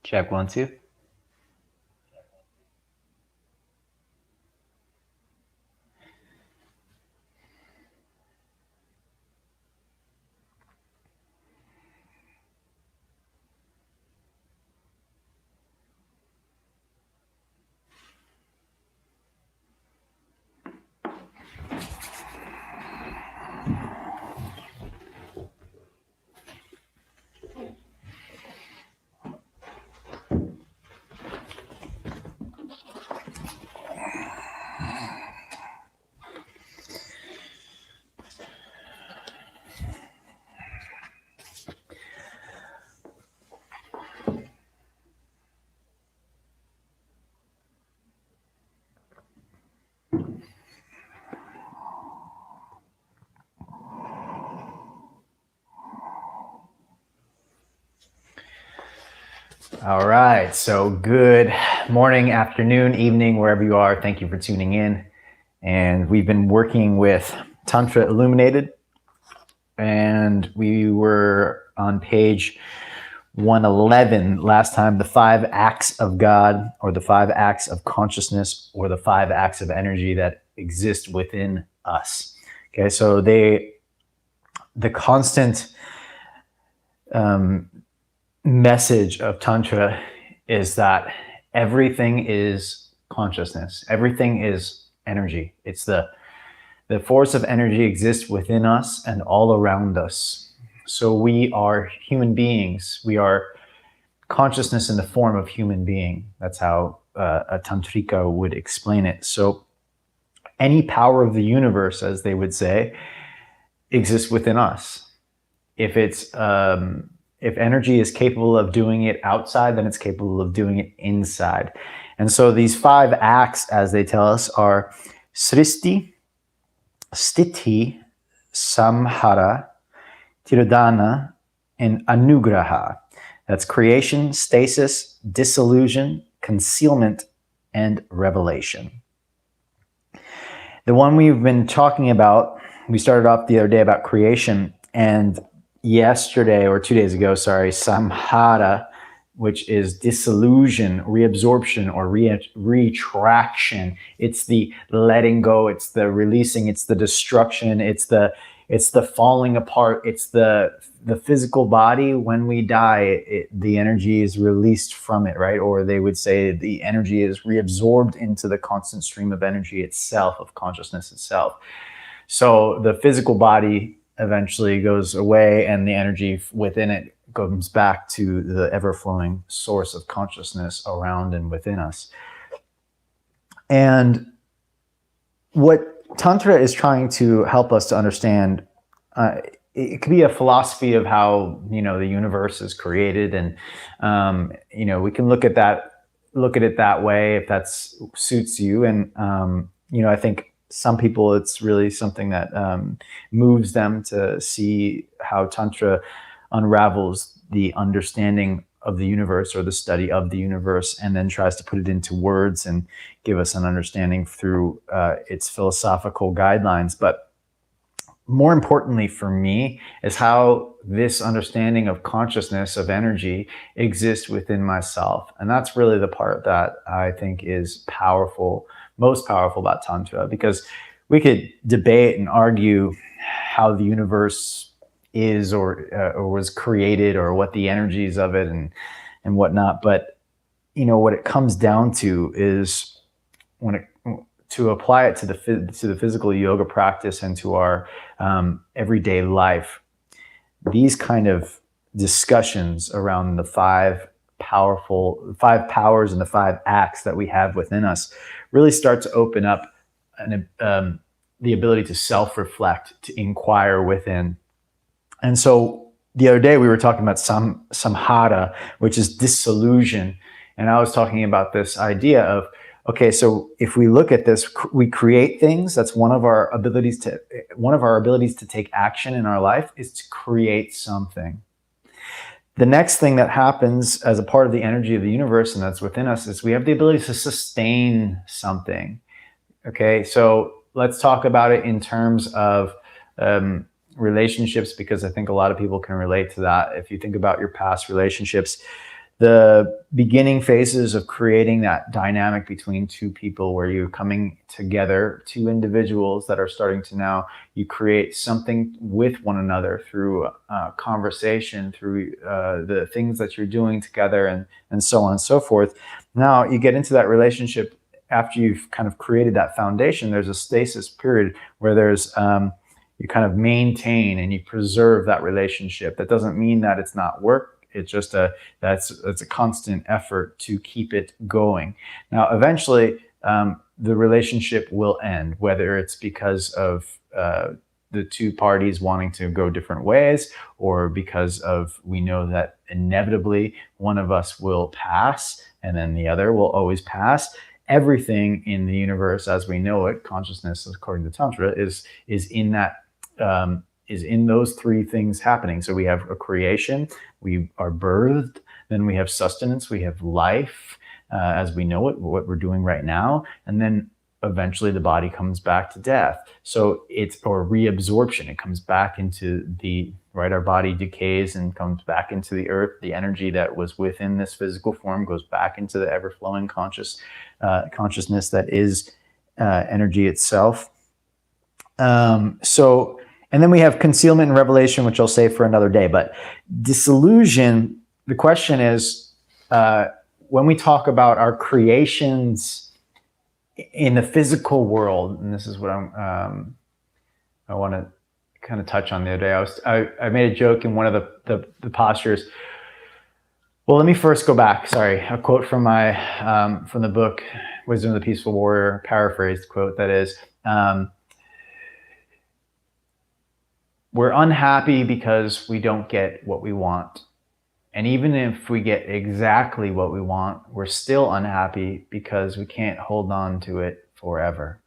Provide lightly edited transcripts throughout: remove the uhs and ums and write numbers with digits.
Check 1, 2. All right, so good morning, afternoon, evening, wherever you are. Thank you for tuning in. And we've been working with Tantra Illuminated, and we were on page 111 last time, the 5 acts of God, or the 5 acts of consciousness, or the 5 acts of energy that exist within us. Okay, so the constant message of Tantra is that everything is consciousness. Everything is energy. It's the force of energy exists within us and all around us. So we are human beings. We are consciousness in the form of human being. That's how a Tantrika would explain it. So any power of the universe, as they would say, exists within us. If energy is capable of doing it outside, then it's capable of doing it inside. And so these 5 acts, as they tell us, are Sristi, Sthiti, Samhara, Tirodhana, and Anugraha. That's creation, stasis, dissolution, concealment, and revelation. The one we've been talking about, we started off the other day about creation, and yesterday or 2 days ago, Samhara, which is dissolution, reabsorption, or retraction. It's the letting go, it's the releasing, it's the destruction, it's the falling apart, it's the physical body. When we die, the energy is released from it, right? Or they would say the energy is reabsorbed into the constant stream of energy itself, of consciousness itself. So the physical body eventually goes away, and the energy within it comes back to the ever-flowing source of consciousness around and within us. And what Tantra is trying to help us to understand, it could be a philosophy of how, the universe is created, and we can look at it that way if that suits you. And I think some people, it's really something that moves them to see how Tantra unravels the understanding of the universe, or the study of the universe, and then tries to put it into words and give us an understanding through its philosophical guidelines. But more importantly for me is how this understanding of consciousness, of energy, exists within myself. And that's really the part that I think is powerful, most powerful about Tantra, because we could debate and argue how the universe is or was created, or what the energies of it and whatnot. But what it comes down to is to apply it to the physical yoga practice and to our everyday life. These kind of discussions around the 5 powers and the 5 acts that we have within us really start to open up the ability to self-reflect, to inquire within. And so the other day we were talking about samhara, which is dissolution. And I was talking about this idea of, okay, so if we look at this, we create things. That's one of our abilities to take action in our life, is to create something. The next thing that happens as a part of the energy of the universe, and that's within us, is we have the ability to sustain something. Okay, so let's talk about it in terms of relationships, because I think a lot of people can relate to that. If you think about your past relationships, the beginning phases of creating that dynamic between two people where you're coming together, two individuals that are starting to now, you create something with one another through conversation, through the things that you're doing together, and so on and so forth. Now you get into that relationship after you've kind of created that foundation. There's a stasis period where there's you kind of maintain and you preserve that relationship. That doesn't mean that it's not work. It's just that's a constant effort to keep it going. Now, eventually, the relationship will end, whether it's because of the two parties wanting to go different ways, or because of we know that inevitably one of us will pass and then the other will always pass. Everything in the universe as we know it, consciousness, according to Tantra, is in that. Is in those three things happening. So we have a creation, we are birthed, then we have sustenance, we have life as we know it, what we're doing right now, and then eventually the body comes back to death. So or reabsorption, it comes back into our body decays and comes back into the earth. The energy that was within this physical form goes back into the ever-flowing consciousness that is energy itself. And then we have concealment and revelation, which I'll save for another day. But disillusion, the question is, when we talk about our creations in the physical world, and this is what I want to kind of touch on the other day. I made a joke in one of the postures. Well, let me first go back. Sorry, a quote from from the book Wisdom of the Peaceful Warrior, paraphrased quote that is. We're unhappy because we don't get what we want. And even if we get exactly what we want, we're still unhappy because we can't hold on to it forever.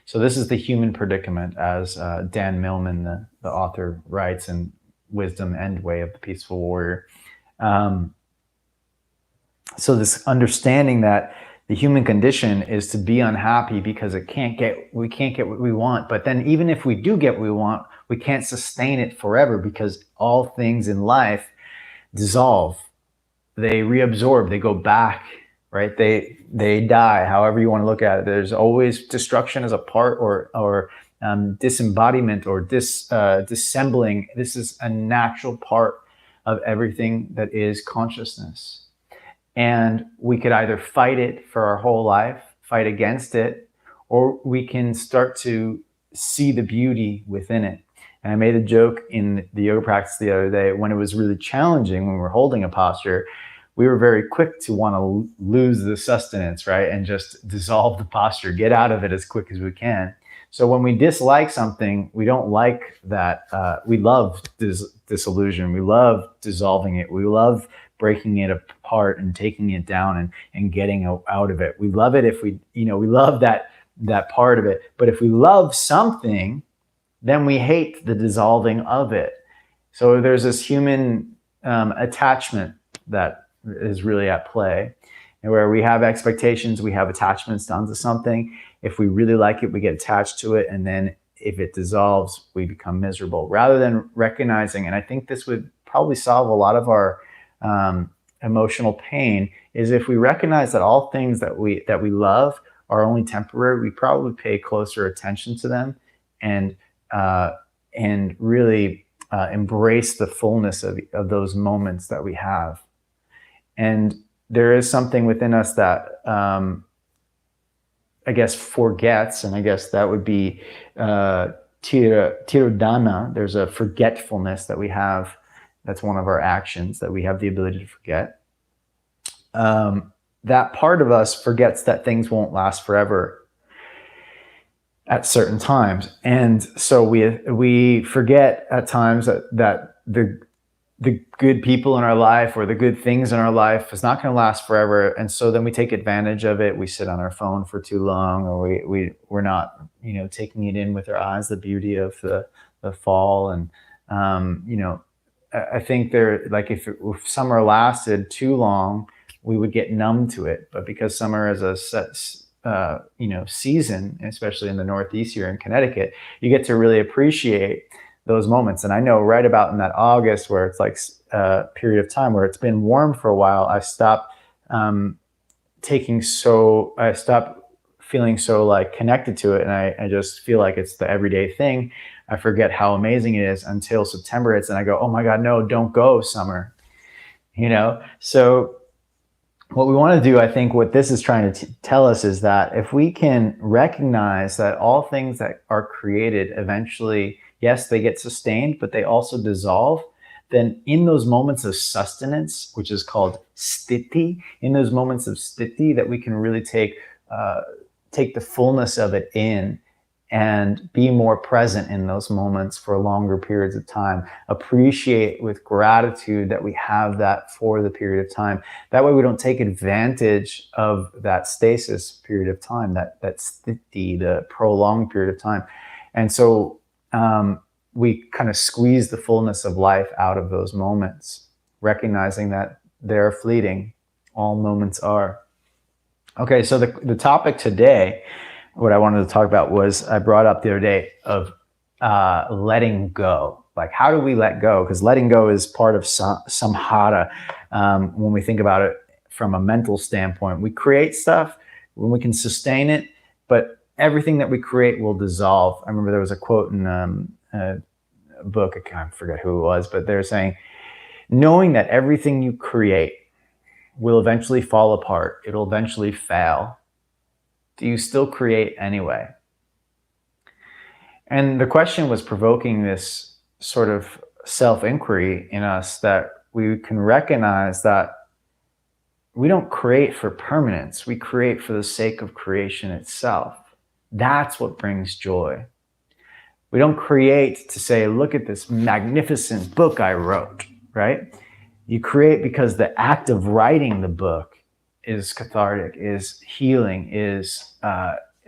So this is the human predicament, as Dan Millman, the author, writes in Wisdom and Way of the Peaceful Warrior. So this understanding that the human condition is to be unhappy because we can't get what we want. But then even if we do get what we want, we can't sustain it forever because all things in life dissolve. They reabsorb, they go back, right? They die, however you want to look at it. There's always destruction as a part or disembodiment or dissembling. This is a natural part of everything that is consciousness. And we could either fight it for our whole life, fight against it, or we can start to see the beauty within it. And I made a joke in the yoga practice the other day when it was really challenging, when we were holding a posture, we were very quick to want to lose the sustenance, right? And just dissolve the posture, get out of it as quick as we can. So when we dislike something, we don't like that. We love disillusion. We love dissolving it. We love breaking it apart and taking it down and getting out of it. We love it if we love that part of it. But if we love something, then we hate the dissolving of it. So there's this human attachment that is really at play, and where we have expectations, we have attachments onto something. If we really like it, we get attached to it, and then if it dissolves, we become miserable. Rather than recognizing, and I think this would probably solve a lot of our emotional pain, is if we recognize that all things that we love are only temporary, we probably pay closer attention to them and really embrace the fullness of those moments that we have. And there is something within us that I guess forgets, and I guess that would be tirodhana. There's a forgetfulness that we have. That's one of our actions, that we have the ability to forget. That part of us forgets that things won't last forever at certain times. And so we forget at times that the good people in our life or the good things in our life is not going to last forever. And so then we take advantage of it. We sit on our phone for too long, or we're not, taking it in with our eyes, the beauty of the fall. And, I think if summer lasted too long, we would get numb to it. But because summer is a set, season, especially in the Northeast here in Connecticut, you get to really appreciate those moments. And I know right about in that August where it's like a period of time where it's been warm for a while, I stopped I stopped feeling so like connected to it. And I just feel like it's the everyday thing. I forget how amazing it is until September hits and I go, oh my God, no, don't go summer. So what we want to do, I think what this is trying to tell us is that if we can recognize that all things that are created eventually, yes, they get sustained, but they also dissolve, then in those moments of sustenance, which is called sthiti, in those moments of sthiti, that we can really take the fullness of it in and be more present in those moments for longer periods of time. Appreciate with gratitude that we have that for the period of time. That way we don't take advantage of that stasis period of time, that sthiti, the prolonged period of time. And so we kind of squeeze the fullness of life out of those moments, recognizing that they're fleeting. All moments are. Okay, so the topic today, what I wanted to talk about was, I brought up the other day of letting go. Like, how do we let go? Because letting go is part of samhara. When we think about it from a mental standpoint, we create stuff when we can sustain it, but everything that we create will dissolve. I remember there was a quote in a book, I can't forget who it was, but they're saying, knowing that everything you create will eventually fall apart, it'll eventually fail, do you still create anyway? And the question was provoking this sort of self-inquiry in us, that we can recognize that we don't create for permanence. We create for the sake of creation itself. That's what brings joy. We don't create to say, look at this magnificent book I wrote, right? You create because the act of writing the book is cathartic, is healing, is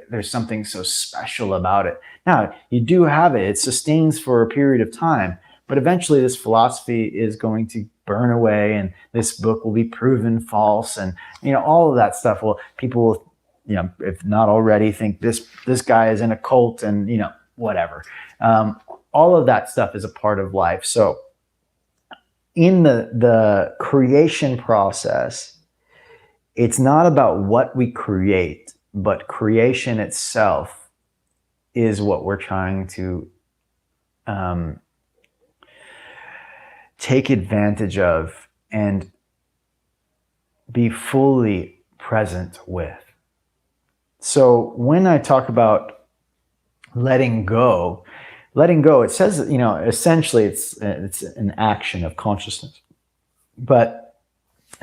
there's something so special about it. Now, you do have it. It sustains for a period of time, but eventually this philosophy is going to burn away and this book will be proven false. And, all of that stuff. Well, people will, if not already, think this guy is in a cult and, whatever. All of that stuff is a part of life. So in the creation process, it's not about what we create, but creation itself is what we're trying to take advantage of and be fully present with. So when I talk about letting go, it says, essentially it's an action of consciousness. But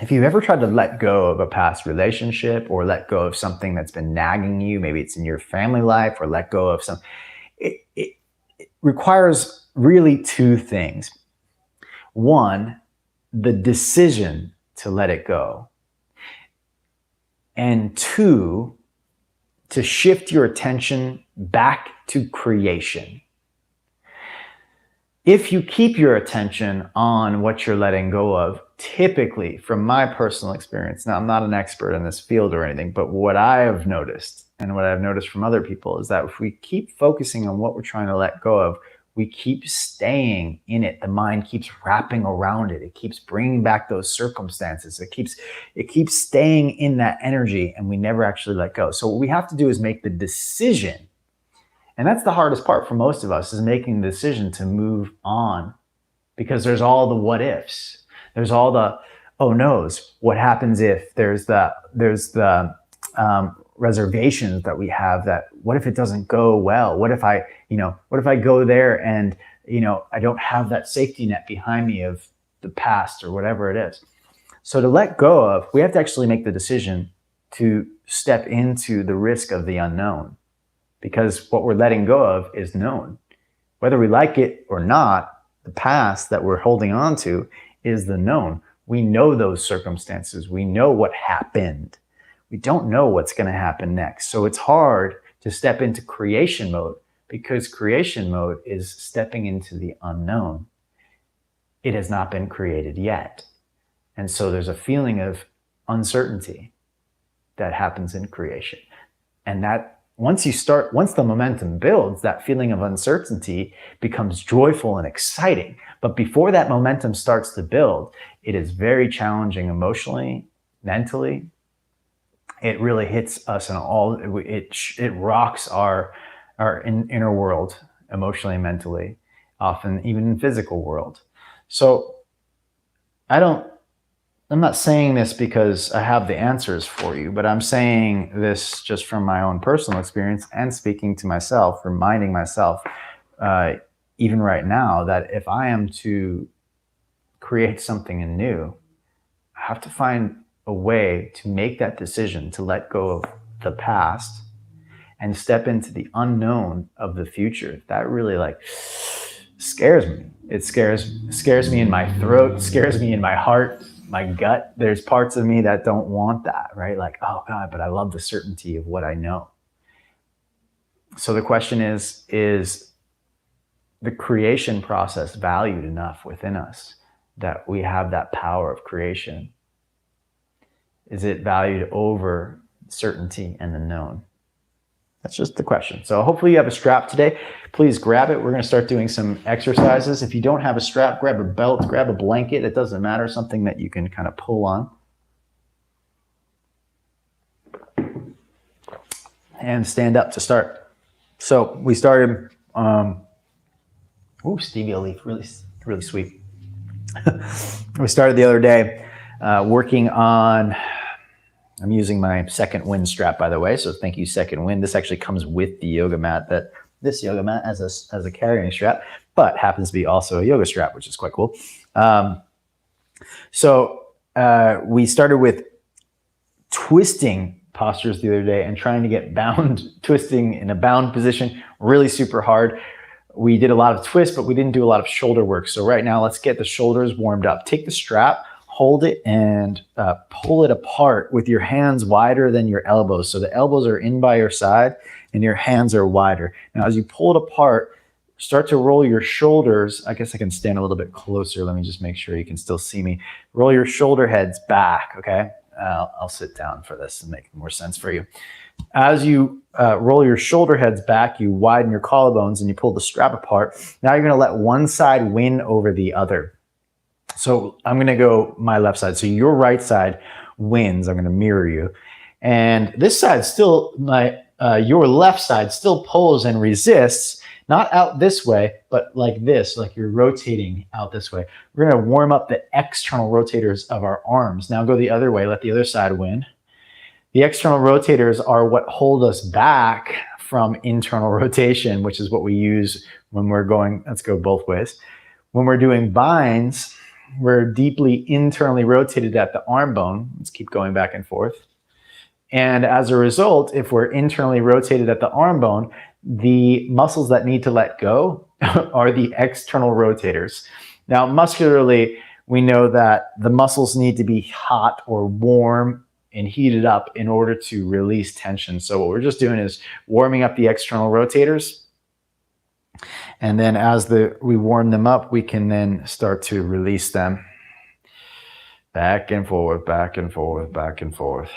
if you've ever tried to let go of a past relationship, or let go of something that's been nagging you, maybe it's in your family life, or let go of it requires really two things. One, the decision to let it go. And two, to shift your attention back to creation. If you keep your attention on what you're letting go of, typically, from my personal experience, now I'm not an expert in this field or anything, but what I have noticed and what I've noticed from other people is that if we keep focusing on what we're trying to let go of, we keep staying in it. The mind keeps wrapping around it. It keeps bringing back those circumstances. It keeps staying in that energy, and we never actually let go. So what we have to do is make the decision. And that's the hardest part for most of us, is making the decision to move on, because there's all the what ifs. There's all the oh no's. What happens if? There's the reservations that we have, that what if it doesn't go well? What if I go there and, I don't have that safety net behind me of the past or whatever it is. So to let go of, we have to actually make the decision to step into the risk of the unknown, because what we're letting go of is known. Whether we like it or not, the past that we're holding on to is the known. We know those circumstances. We know what happened. We don't know what's going to happen next. So it's hard to step into creation mode, because creation mode is stepping into the unknown. It has not been created yet. And so there's a feeling of uncertainty that happens in creation. And that once the momentum builds, that feeling of uncertainty becomes joyful and exciting. But before that momentum starts to build, it is very challenging emotionally, mentally. It really hits us in all, it rocks our inner world, emotionally, mentally, often even in physical world. So I'm not saying this because I have the answers for you, but I'm saying this just from my own personal experience and speaking to myself, reminding myself, even right now, that if I am to create something new, I have to find a way to make that decision to let go of the past and step into the unknown of the future. That really scares me. It scares me in my throat, scares me in my heart, my gut. There's parts of me that don't want that, right? Like, oh God, but I love the certainty of what I know. So the question is the creation process valued enough within us that we have that power of creation? Is it valued over certainty and the known? That's just the question. So hopefully you have a strap today. Please grab it. We're going to start doing some exercises. If you don't have a strap, grab a belt, grab a blanket. It doesn't matter, something that you can kind of pull on. And stand up to start. So we started, stevia leaf, really, really sweet. We started the other day working on, I'm using my Second Wind strap, by the way, so thank you, Second Wind. This actually comes with the yoga mat, this yoga mat as a carrying strap, but happens to be also a yoga strap, which is quite cool. So we started with twisting postures the other day and trying to get twisting in a bound position, really super hard. We did a lot of twists, but we didn't do a lot of shoulder work. So right now, let's get the shoulders warmed up. Take the strap, hold it, and pull it apart with your hands wider than your elbows. So the elbows are in by your side and your hands are wider. Now, as you pull it apart, start to roll your shoulders. I guess I can stand a little bit closer. Let me just make sure you can still see me. Roll your shoulder heads back, okay? I'll sit down for this and make more sense for you. As you roll your shoulder heads back, you widen your collarbones and you pull the strap apart. Now you're going to let one side win over the other. So I'm going to go my left side. So your right side wins. I'm going to mirror you. And this side still, your left side still pulls and resists, not out this way, but like this, like you're rotating out this way. We're going to warm up the external rotators of our arms. Now go the other way. Let the other side win. The external rotators are what hold us back from internal rotation, which is what we use when we're going, let's go both ways. When we're doing binds, we're deeply internally rotated at the arm bone. Let's keep going back and forth. And as a result, if we're internally rotated at the arm bone, the muscles that need to let go are the external rotators. Now, muscularly, we know that the muscles need to be hot or warm and heated up in order to release tension. So what we're just doing is warming up the external rotators. And then as we warm them up, we can then start to release them. Back and forth, back and forth, back and forth.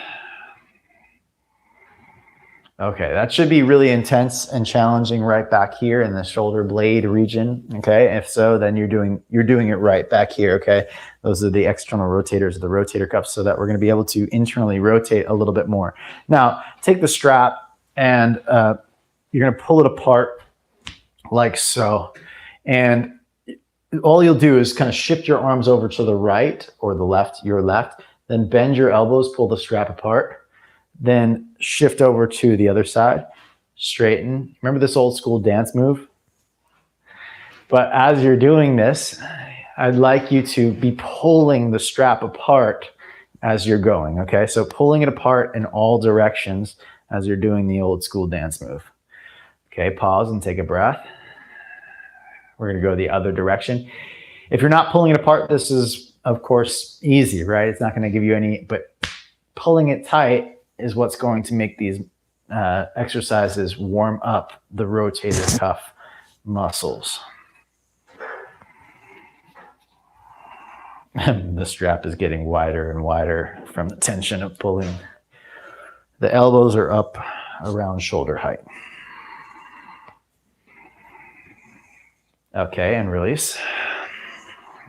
Okay, that should be really intense and challenging right back here in the shoulder blade region. Okay, if so, then you're doing it right back here. Okay, those are the external rotators of the rotator cuffs, so that we're going to be able to internally rotate a little bit more. Now, take the strap and you're going to pull it apart like so, and all you'll do is kind of shift your arms over to the right or the left, your left, then bend your elbows, pull the strap apart. Then shift over to the other side, straighten. Remember this old school dance move? But as you're doing this, I'd like you to be pulling the strap apart as you're going, okay? So pulling it apart in all directions as you're doing the old school dance move. Okay, pause and take a breath. We're gonna go the other direction. If you're not pulling it apart, this is, of course, easy, right? It's not gonna give you any, but pulling it tight is what's going to make these exercises warm up the rotator cuff muscles. The strap is getting wider and wider from the tension of pulling. The elbows are up around shoulder height. Okay, and release.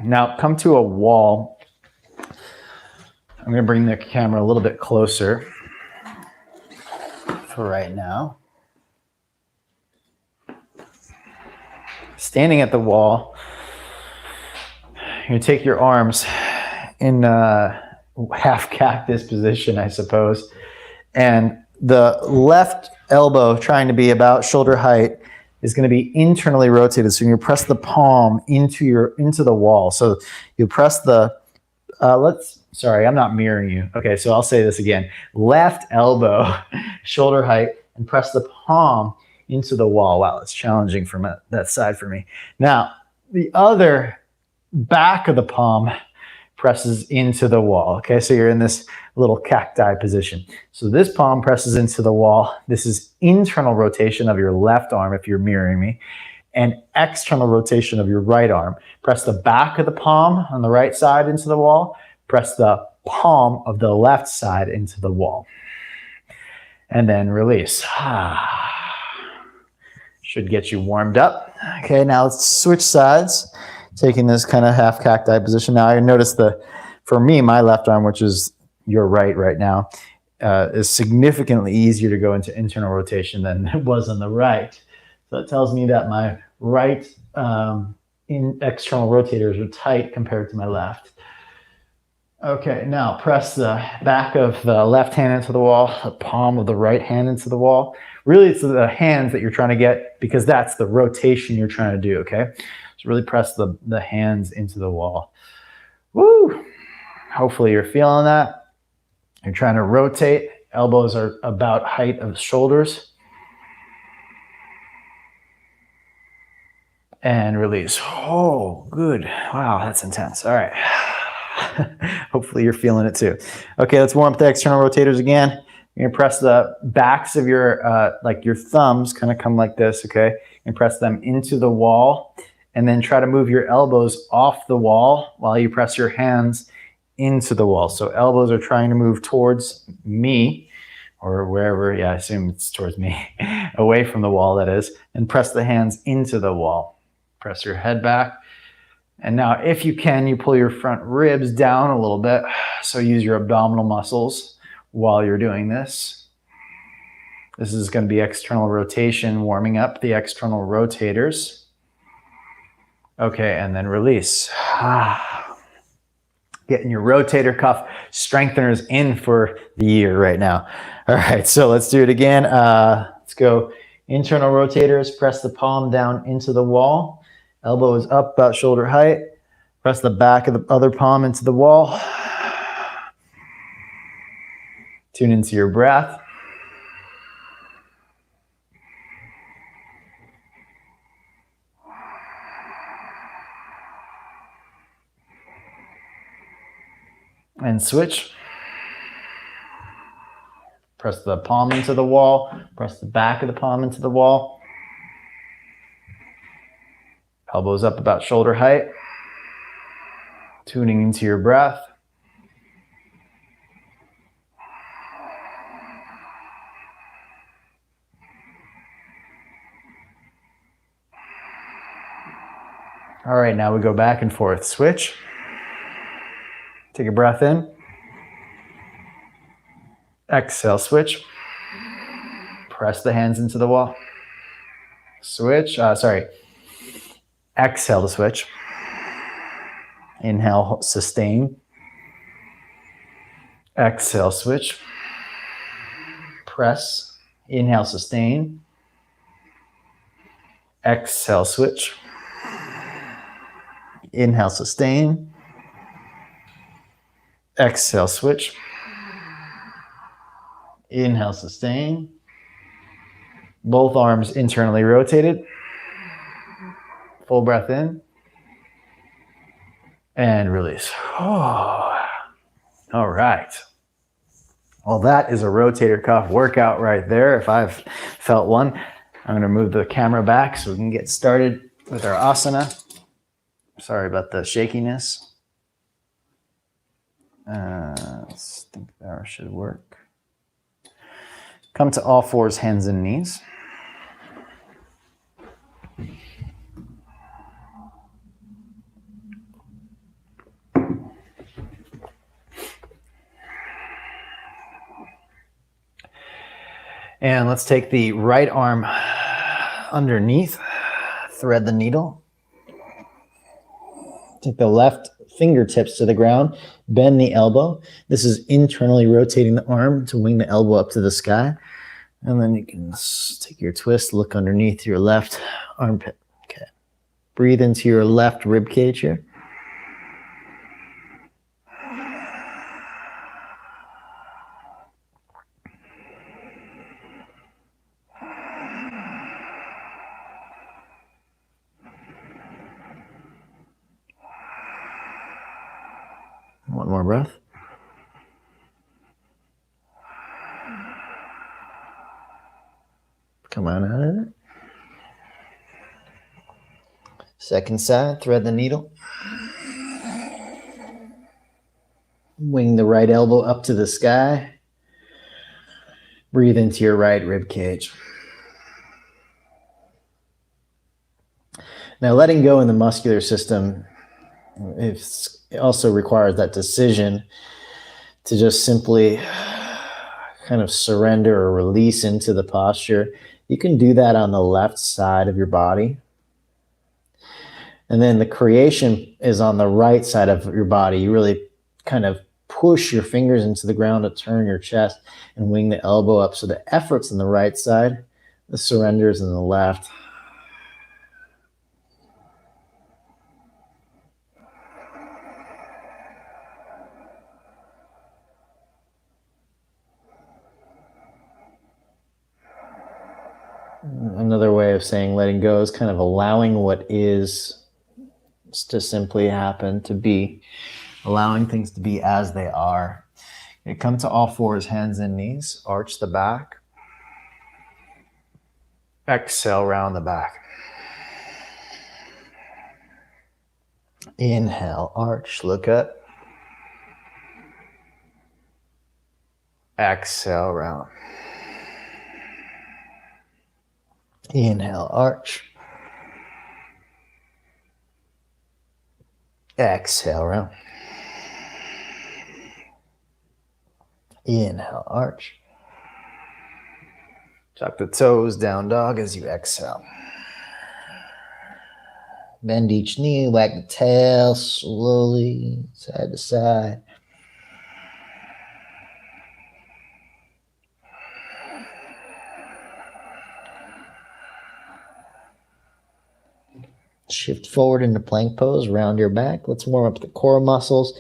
Now come to a wall. I'm going to bring the camera a little bit closer for right now. Standing at the wall, you're going to take your arms in half cactus position, I suppose, and the left elbow, trying to be about shoulder height, is going to be internally rotated. So you press the palm into the wall. So you press the sorry, I'm not mirroring you. Okay, so I'll say this again. Left elbow, shoulder height, and press the palm into the wall. Wow, it's challenging from that side for me. Now, the other back of the palm presses into the wall. Okay, so you're in this little cacti position. So this palm presses into the wall. This is internal rotation of your left arm if you're mirroring me, and external rotation of your right arm. Press the back of the palm on the right side into the wall. Press the palm of the left side into the wall. And then release. Should get you warmed up. Okay, now let's switch sides. Taking this kind of half cacti position. Now I notice for me, my left arm, which is your right now, is significantly easier to go into internal rotation than it was on the right. So it tells me that my right external rotators are tight compared to my left. Okay, now press the back of the left hand into the wall, the palm of the right hand into the wall. Really, it's the hands that you're trying to get because that's the rotation you're trying to do, okay? So really press the hands into the wall. Woo! Hopefully you're feeling that. You're trying to rotate. Elbows are about height of shoulders. And release. Oh, good. Wow, that's intense. All right. Hopefully you're feeling it too. Okay, let's warm up the external rotators again. You're gonna press the backs of your, like your thumbs kind of come like this, okay? And press them into the wall. And then try to move your elbows off the wall while you press your hands into the wall. So elbows are trying to move towards me or wherever, yeah, I assume it's towards me, away from the wall that is, and press the hands into the wall. Press your head back. And now if you can, you pull your front ribs down a little bit. So use your abdominal muscles while you're doing this. This is going to be external rotation, warming up the external rotators. Okay, and then release. Getting your rotator cuff strengtheners in for the year right now. All right, so let's do it again. Let's go internal rotators. Press the palm down into the wall. Elbow is up about shoulder height. Press the back of the other palm into the wall. Tune into your breath. And switch. Press the palm into the wall. Press the back of the palm into the wall. Elbows up about shoulder height. Tuning into your breath. All right, now we go back and forth. Switch. Take a breath in. Exhale, switch. Press the hands into the wall. Switch, exhale to switch. Inhale, sustain. Exhale, switch. Press. Inhale, sustain. Exhale, switch. Inhale, sustain. Exhale, switch. Inhale, sustain. Both arms internally rotated. Full breath in. And release. Oh. All right. Well, that is a rotator cuff workout right there. If I've felt one, I'm going to move the camera back so we can get started with our asana. Sorry about the shakiness. I think that should work. Come to all fours, hands and knees. And let's take the right arm underneath, thread the needle. Take the left fingertips to the ground, bend the elbow. This is internally rotating the arm to wing the elbow up to the sky. And then you can take your twist, look underneath your left armpit. Okay. Breathe into your left rib cage here. One more breath. Come on out of it. Second side, thread the needle. Wing the right elbow up to the sky. Breathe into your right rib cage. Now, letting go in the muscular system, it also requires that decision to just simply kind of surrender or release into the posture. You can do that on the left side of your body. And then the creation is on the right side of your body. You really kind of push your fingers into the ground to turn your chest and wing the elbow up. So the effort's on the right side, the surrender is on the left. Another way of saying letting go is kind of allowing what is to simply happen, to be, allowing things to be as they are. Okay, come to all fours, hands and knees, arch the back. Exhale, round the back. Inhale, arch, look up. Exhale, round. Inhale, arch. Exhale, round. Inhale, arch. Tuck the toes, down dog as you exhale. Bend each knee, wag the tail slowly, side to side. Shift forward into plank pose, round your back. Let's warm up the core muscles.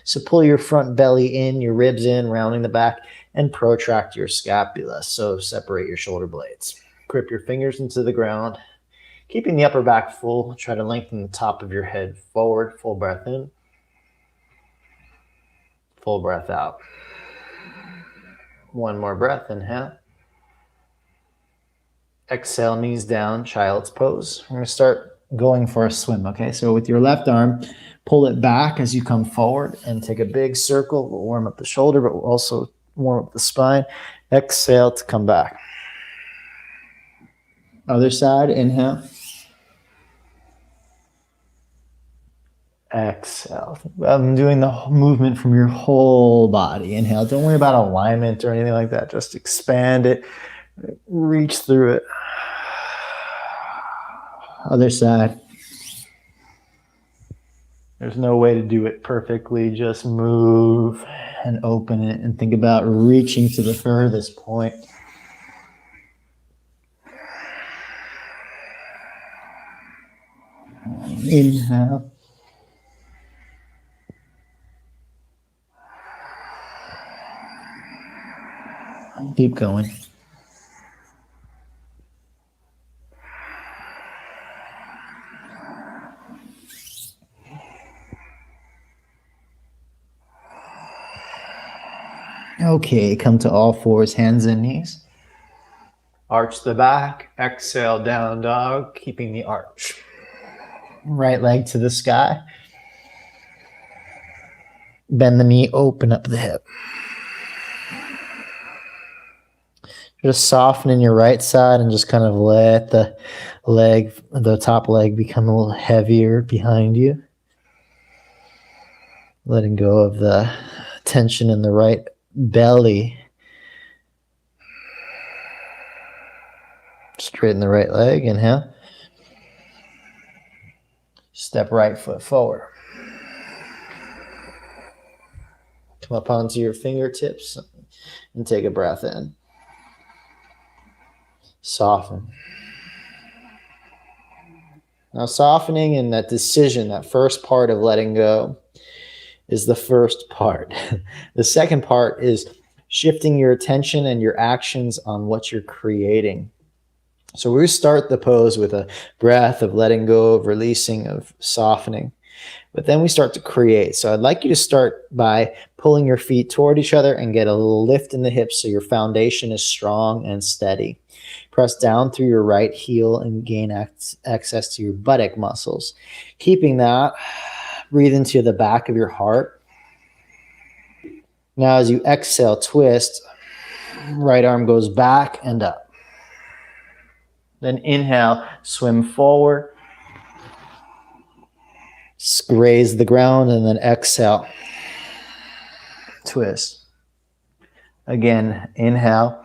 So pull your front belly in, your ribs in, rounding the back, and protract your scapula. So separate your shoulder blades. Grip your fingers into the ground, keeping the upper back full. Try to lengthen the top of your head forward. Full breath in. Full breath out. One more breath, inhale. Exhale, knees down, child's pose. We're going to start going for a swim, okay? So with your left arm, pull it back as you come forward and take a big circle. We'll warm up the shoulder, but we'll also warm up the spine. Exhale to come back. Other side, inhale. Exhale. I'm doing the movement from your whole body. Inhale. Don't worry about alignment or anything like that. Just expand it. Reach through it. Other side. There's no way to do it perfectly. Just move and open it and think about reaching to the furthest point. Inhale. Keep going. Okay, come to all fours, hands and knees. Arch the back, exhale, down dog, keeping the arch. Right leg to the sky. Bend the knee, open up the hip. Just soften in your right side and just kind of let the top leg become a little heavier behind you. Letting go of the tension in the right belly. Straighten the right leg, inhale. Step right foot forward. Come up onto your fingertips and take a breath in. Soften. Now softening and that decision, that first part of letting go, is the first part. The second part is shifting your attention and your actions on what you're creating. So we start the pose with a breath of letting go, of releasing, of softening. But then we start to create. So I'd like you to start by pulling your feet toward each other and get a little lift in the hips so your foundation is strong and steady. Press down through your right heel and gain access to your buttock muscles. Keeping that, breathe into the back of your heart. Now as you exhale, twist. Right arm goes back and up. Then inhale, swim forward. Graze the ground and then exhale. Twist. Again, inhale.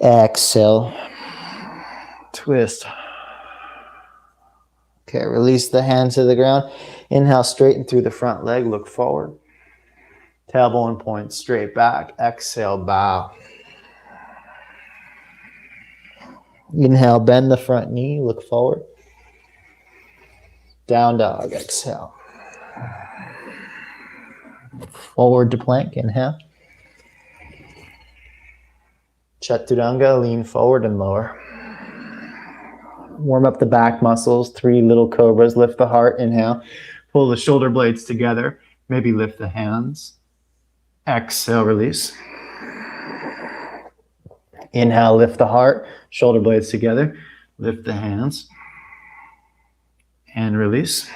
Exhale. Twist. Okay, release the hand to the ground. Inhale, straighten through the front leg, look forward. Tailbone points straight back. Exhale, bow. Inhale, bend the front knee, look forward. Down dog, exhale. Forward to plank, inhale. Chaturanga, lean forward and lower. Warm up the back muscles, 3 little cobras, lift the heart, inhale. Pull the shoulder blades together, maybe lift the hands. Exhale, release. Inhale, lift the heart, shoulder blades together, lift the hands, and release.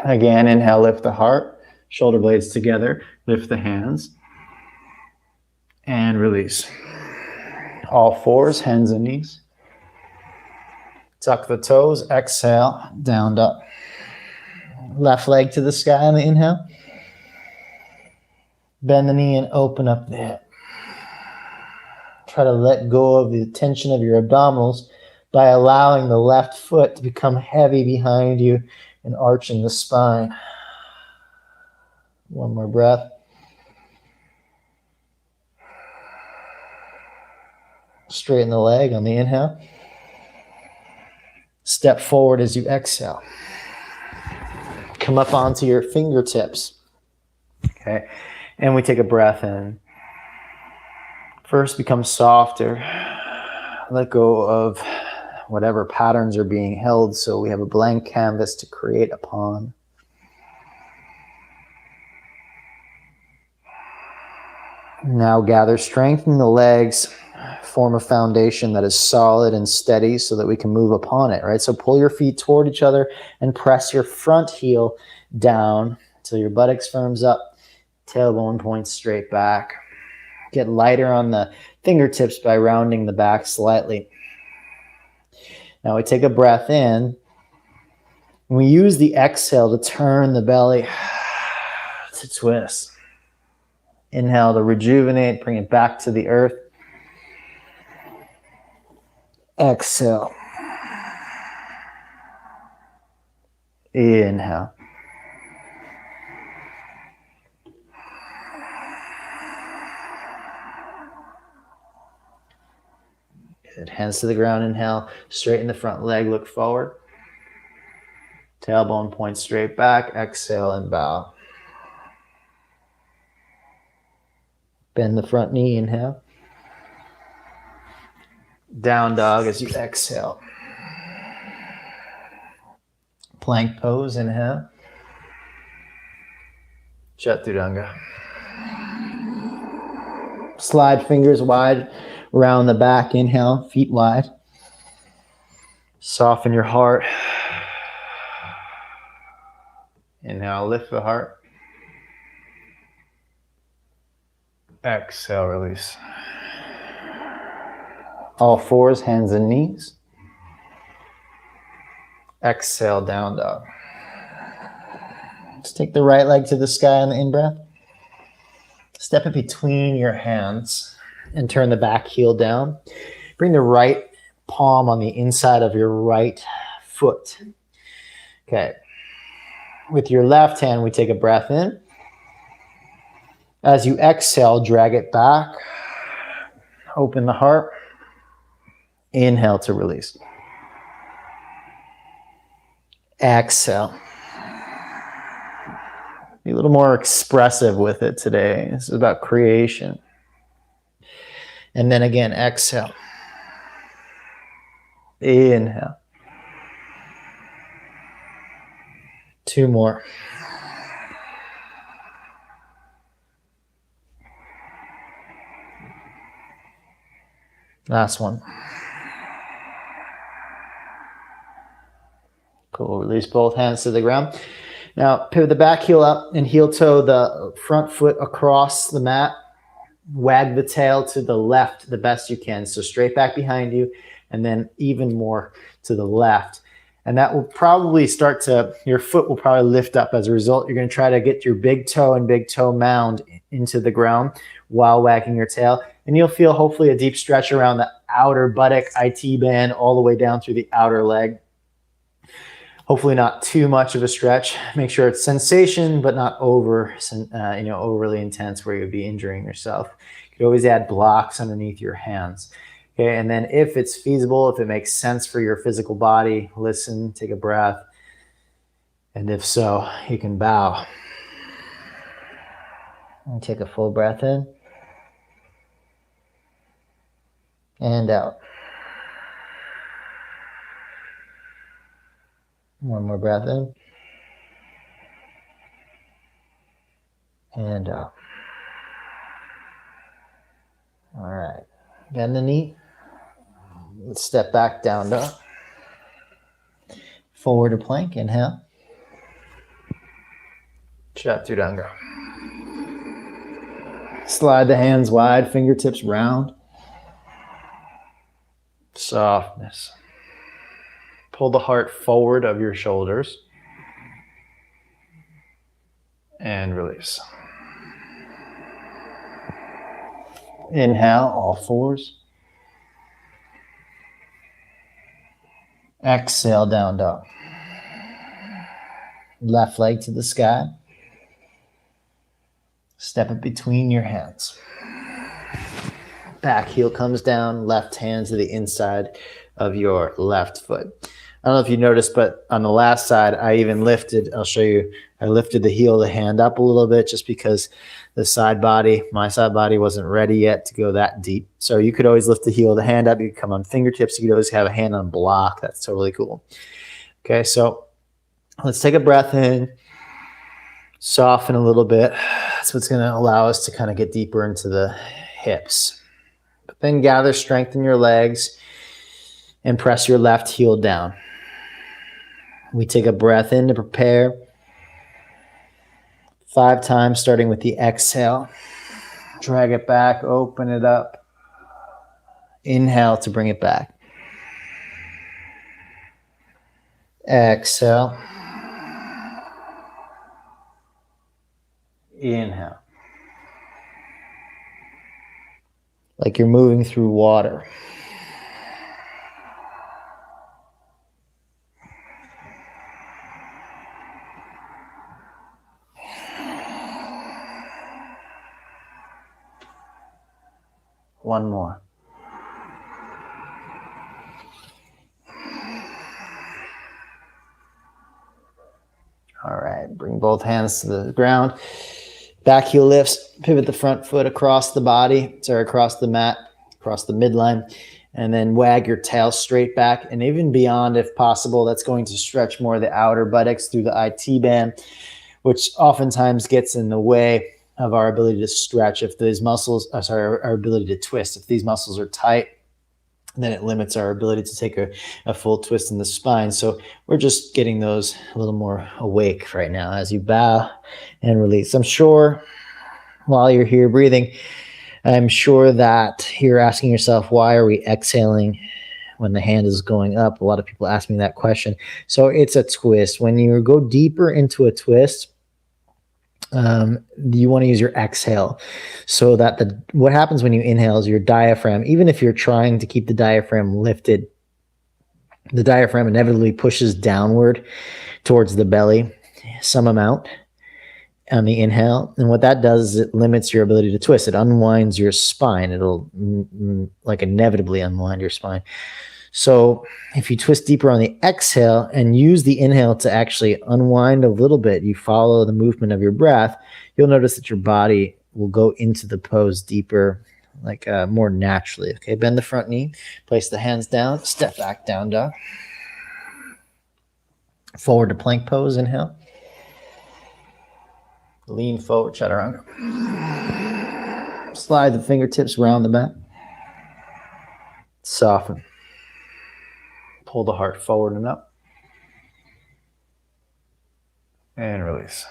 Again, inhale, lift the heart, shoulder blades together, lift the hands, and release. All fours, hands and knees. Tuck the toes, exhale, down dog. Left leg to the sky on the inhale. Bend the knee and open up the hip. Try to let go of the tension of your abdominals by allowing the left foot to become heavy behind you and arching the spine. One more breath. Straighten the leg on the inhale. Step forward as you exhale. Come up onto your fingertips. Okay, and we take a breath in. First, become softer. Let go of whatever patterns are being held so we have a blank canvas to create upon. Now gather strength in the legs, form a foundation that is solid and steady so that we can move upon it, right? So pull your feet toward each other and press your front heel down until your buttocks firms up, tailbone points straight back. Get lighter on the fingertips by rounding the back slightly. Now we take a breath in. We use the exhale to turn the belly to twist. Inhale to rejuvenate, bring it back to the earth. Exhale. Inhale. Good. Hands to the ground, inhale. Straighten the front leg, look forward. Tailbone points straight back. Exhale and bow. Bend the front knee, inhale. Down dog as you exhale. Plank pose, inhale. Chaturanga. Slide fingers wide around the back, inhale, feet wide. Soften your heart. Inhale, lift the heart. Exhale, release. All fours, hands and knees. Exhale, down dog. Just take the right leg to the sky on the in-breath. Step it between your hands and turn the back heel down. Bring the right palm on the inside of your right foot. Okay. With your left hand, we take a breath in. As you exhale, drag it back. Open the heart. Inhale to release. Exhale. Be a little more expressive with it today. This is about creation. And then again, exhale. Inhale. 2 more. Last one. Cool. Release both hands to the ground. Now pivot the back heel up and heel toe the front foot across the mat. Wag the tail to the left the best you can. So straight back behind you and then even more to the left. And that will probably start to, your foot will probably lift up as a result. You're going to try to get your big toe and big toe mound into the ground while wagging your tail. And you'll feel hopefully a deep stretch around the outer buttock, IT band, all the way down through the outer leg. Hopefully not too much of a stretch. Make sure it's sensation, but not overly intense where you'd be injuring yourself. You could always add blocks underneath your hands. Okay, and then if it's feasible, if it makes sense for your physical body, listen, take a breath. And if so, you can bow. And take a full breath in. And out. One more breath in. And out. All right. Bend the knee. Let's step back, down dog. Forward to plank, inhale. Chaturanga. Slide the hands wide, fingertips round. Softness. Pull the heart forward of your shoulders. And release. Inhale, all fours. Exhale, down dog. Left leg to the sky. Step it between your hands. Back heel comes down, left hand to the inside of your left foot. I don't know if you noticed, but on the last side, I even lifted, I'll show you, I lifted the heel of the hand up a little bit just because the side body, my side body wasn't ready yet to go that deep. So you could always lift the heel of the hand up. You could come on fingertips. You could always have a hand on block. That's totally cool. Okay, so let's take a breath in, soften a little bit. That's what's going to allow us to kind of get deeper into the hips. But then gather strength in your legs and press your left heel down. We take a breath in to prepare. 5 times, starting with the exhale. Drag it back, open it up. Inhale to bring it back. Exhale. Inhale. Like you're moving through water. One more. All right, bring both hands to the ground. Back heel lifts, pivot the front foot across the body, across the mat, across the midline, and then wag your tail straight back and even beyond if possible. That's going to stretch more of the outer buttocks through the IT band, which oftentimes gets in the way of our ability to stretch. If these muscles, our ability to twist, if these muscles are tight, then it limits our ability to take a full twist in the spine. So we're just getting those a little more awake right now as you bow and release. I'm sure while you're here breathing, I'm sure that you're asking yourself, why are we exhaling when the hand is going up? A lot of people ask me that question. So it's a twist. When you go deeper into a twist, you want to use your exhale, so that what happens when you inhale is your diaphragm, even if you're trying to keep the diaphragm lifted, the diaphragm inevitably pushes downward towards the belly some amount on the inhale. And what that does is it limits your ability to twist. It unwinds your spine. It'll like inevitably unwind your spine. So if you twist deeper on the exhale and use the inhale to actually unwind a little bit, you follow the movement of your breath, you'll notice that your body will go into the pose deeper, like more naturally. Okay, bend the front knee, place the hands down, step back, down dog. Forward to plank pose, inhale. Lean forward, chaturanga. Slide the fingertips around the back. Soften. Pull the heart forward and up. And release.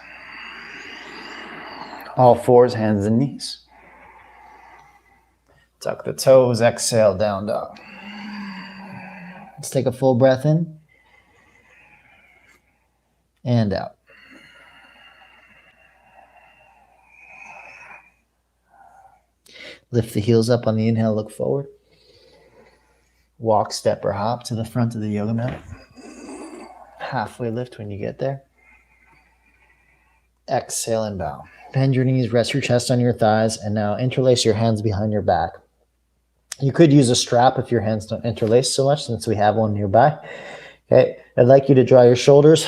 All fours, hands and knees. Tuck the toes, exhale, down dog. Let's take a full breath in. And out. Lift the heels up on the inhale, look forward. Walk, step, or hop to the front of the yoga mat. Halfway lift when you get there. Exhale and bow. Bend your knees, rest your chest on your thighs, and now interlace your hands behind your back. You could use a strap if your hands don't interlace so much, since we have one nearby. Okay, I'd like you to draw your shoulders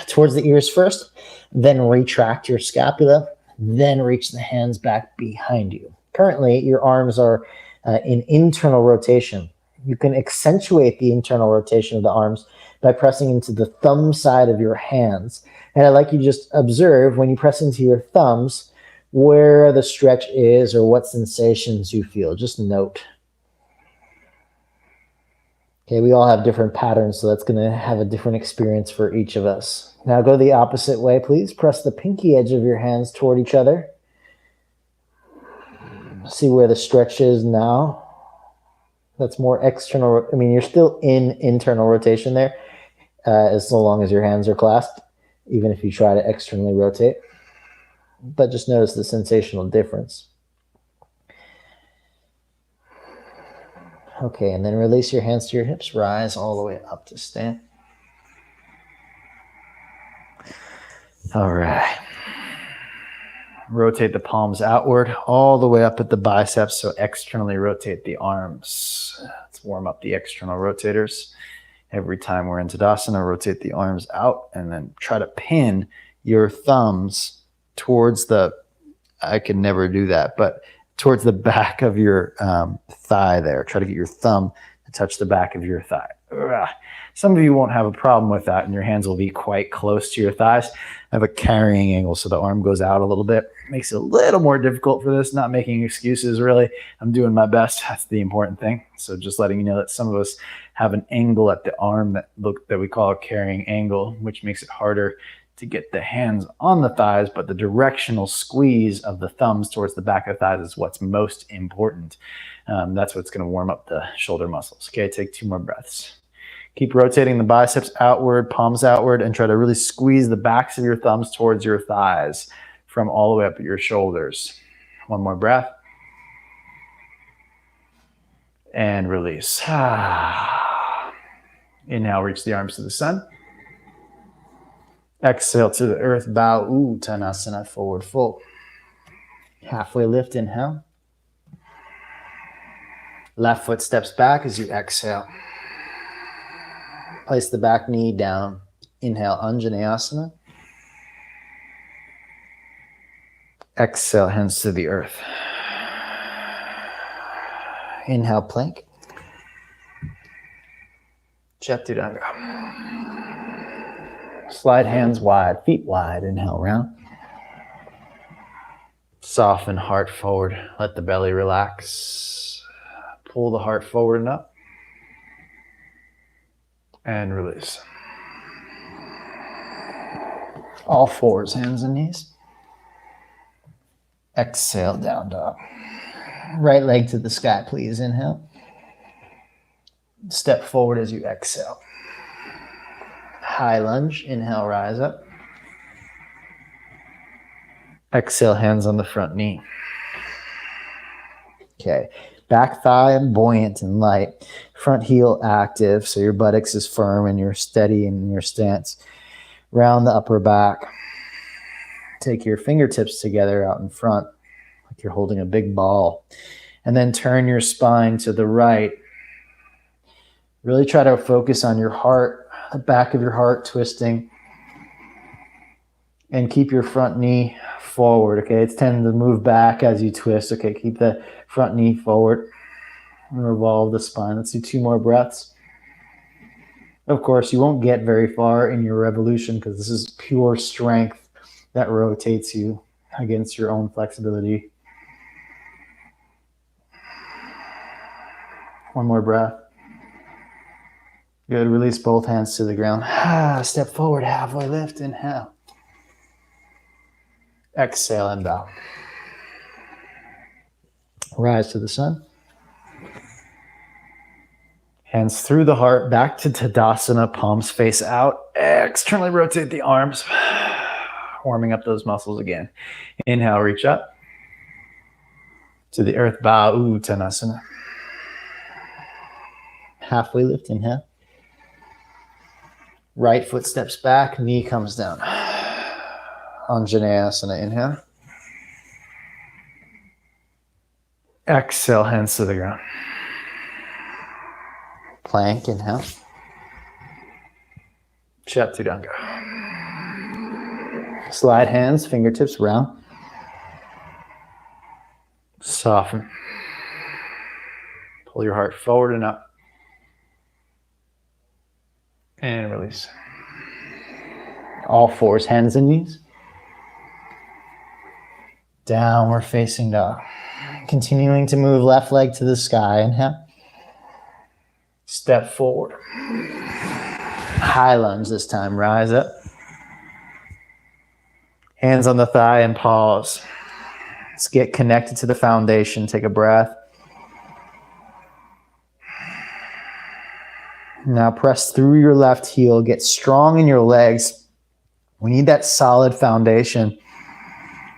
towards the ears first, then retract your scapula, then reach the hands back behind you. Currently, your arms are in internal rotation. You can accentuate the internal rotation of the arms by pressing into the thumb side of your hands. And I'd like you to just observe when you press into your thumbs where the stretch is or what sensations you feel. Just note. Okay, we all have different patterns, so that's going to have a different experience for each of us. Now go the opposite way, please. Press the pinky edge of your hands toward each other. See where the stretch is now. That's more external. I mean, you're still in internal rotation there, as long as your hands are clasped, even if you try to externally rotate. But just notice the sensational difference. Okay, and then release your hands to your hips. Rise all the way up to stand. All right. Rotate the palms outward all the way up at the biceps, so externally rotate the arms. Let's warm up the external rotators. Every time we're in Tadasana, rotate the arms out and then try to pin your thumbs towards the, I can never do that, but towards the back of your thigh there. Try to get your thumb to touch the back of your thigh. Ugh. Some of you won't have a problem with that, and your hands will be quite close to your thighs. I have a carrying angle, so the arm goes out a little bit. Makes it a little more difficult for this, not making excuses, really. I'm doing my best. That's the important thing. So just letting you know that some of us have an angle at the arm that we call a carrying angle, which makes it harder to get the hands on the thighs, but the directional squeeze of the thumbs towards the back of the thighs is what's most important. That's what's going to warm up the shoulder muscles. Okay, take 2 more breaths. Keep rotating the biceps outward, palms outward, and try to really squeeze the backs of your thumbs towards your thighs from all the way up at your shoulders. 1 more breath. And release. Inhale, reach the arms to the sun. Exhale to the earth, bow, Uttanasana, forward fold. Halfway lift, inhale. Left foot steps back as you exhale. Place the back knee down. Inhale, Anjaneyasana. Exhale, hands to the earth. Inhale, plank. Chaturanga. Slide hands wide, feet wide. Inhale, round. Soften heart forward. Let the belly relax. Pull the heart forward and up. And release. All fours, hands and knees. Exhale, down dog. Right leg to the sky, please. Inhale. Step forward as you exhale. High lunge. Inhale, rise up. Exhale, hands on the front knee. Okay. Back thigh buoyant and light. Front heel active, so your buttocks is firm and you're steady in your stance. Round the upper back. Take your fingertips together out in front, like you're holding a big ball. And then turn your spine to the right. Really try to focus on your heart, the back of your heart twisting. And keep your front knee forward, okay? It's tending to move back as you twist. Okay, keep the front knee forward and revolve the spine. Let's do 2 more breaths. Of course, you won't get very far in your revolution because this is pure strength that rotates you against your own flexibility. 1 more breath. Good. Release both hands to the ground. Step forward, halfway lift. Inhale. Exhale and bow. Rise to the sun. Hands through the heart, back to Tadasana, palms face out. Externally rotate the arms. Warming up those muscles again. Inhale, reach up. To the earth bow, Uttanasana. Halfway lift, inhale. Right foot steps back, knee comes down. Anjaneyasana, inhale. Exhale, hands to the ground. Plank, inhale. Chaturanga. Slide hands, fingertips round. Soften. Pull your heart forward and up. And release. All 4s, hands and knees. Downward facing dog. Continuing to move left leg to the sky. Inhale. Step forward. High lunge this time. Rise up. Hands on the thigh and pause. Let's get connected to the foundation. Take a breath. Now press through your left heel. Get strong in your legs. We need that solid foundation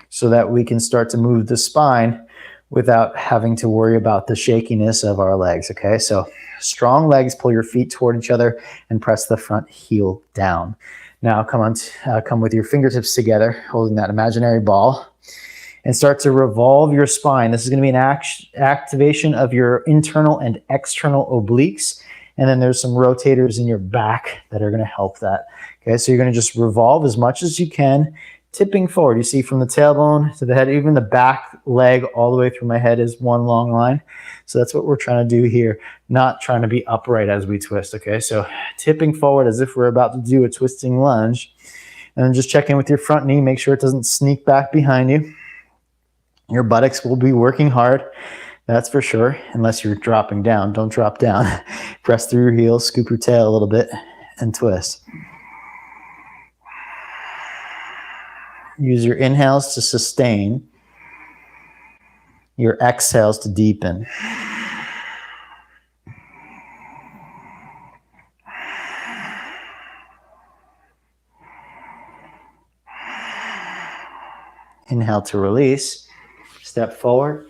so that we can start to move the spine without having to worry about the shakiness of our legs, okay? So strong legs, pull your feet toward each other and press the front heel down. Now come with your fingertips together, holding that imaginary ball, and start to revolve your spine. This is going to be an activation of your internal and external obliques. And then there's some rotators in your back that are going to help that. Okay, so you're going to just revolve as much as you can, tipping forward. You see from the tailbone to the head, even the back leg all the way through my head is one long line. So that's what we're trying to do here, not trying to be upright as we twist, okay? So tipping forward as if we're about to do a twisting lunge. And then just check in with your front knee, make sure it doesn't sneak back behind you. Your buttocks will be working hard. That's for sure, unless you're dropping down. Don't drop down. Press through your heels, scoop your tail a little bit, and twist. Use your inhales to sustain. Your exhales to deepen. Inhale to release. Step forward.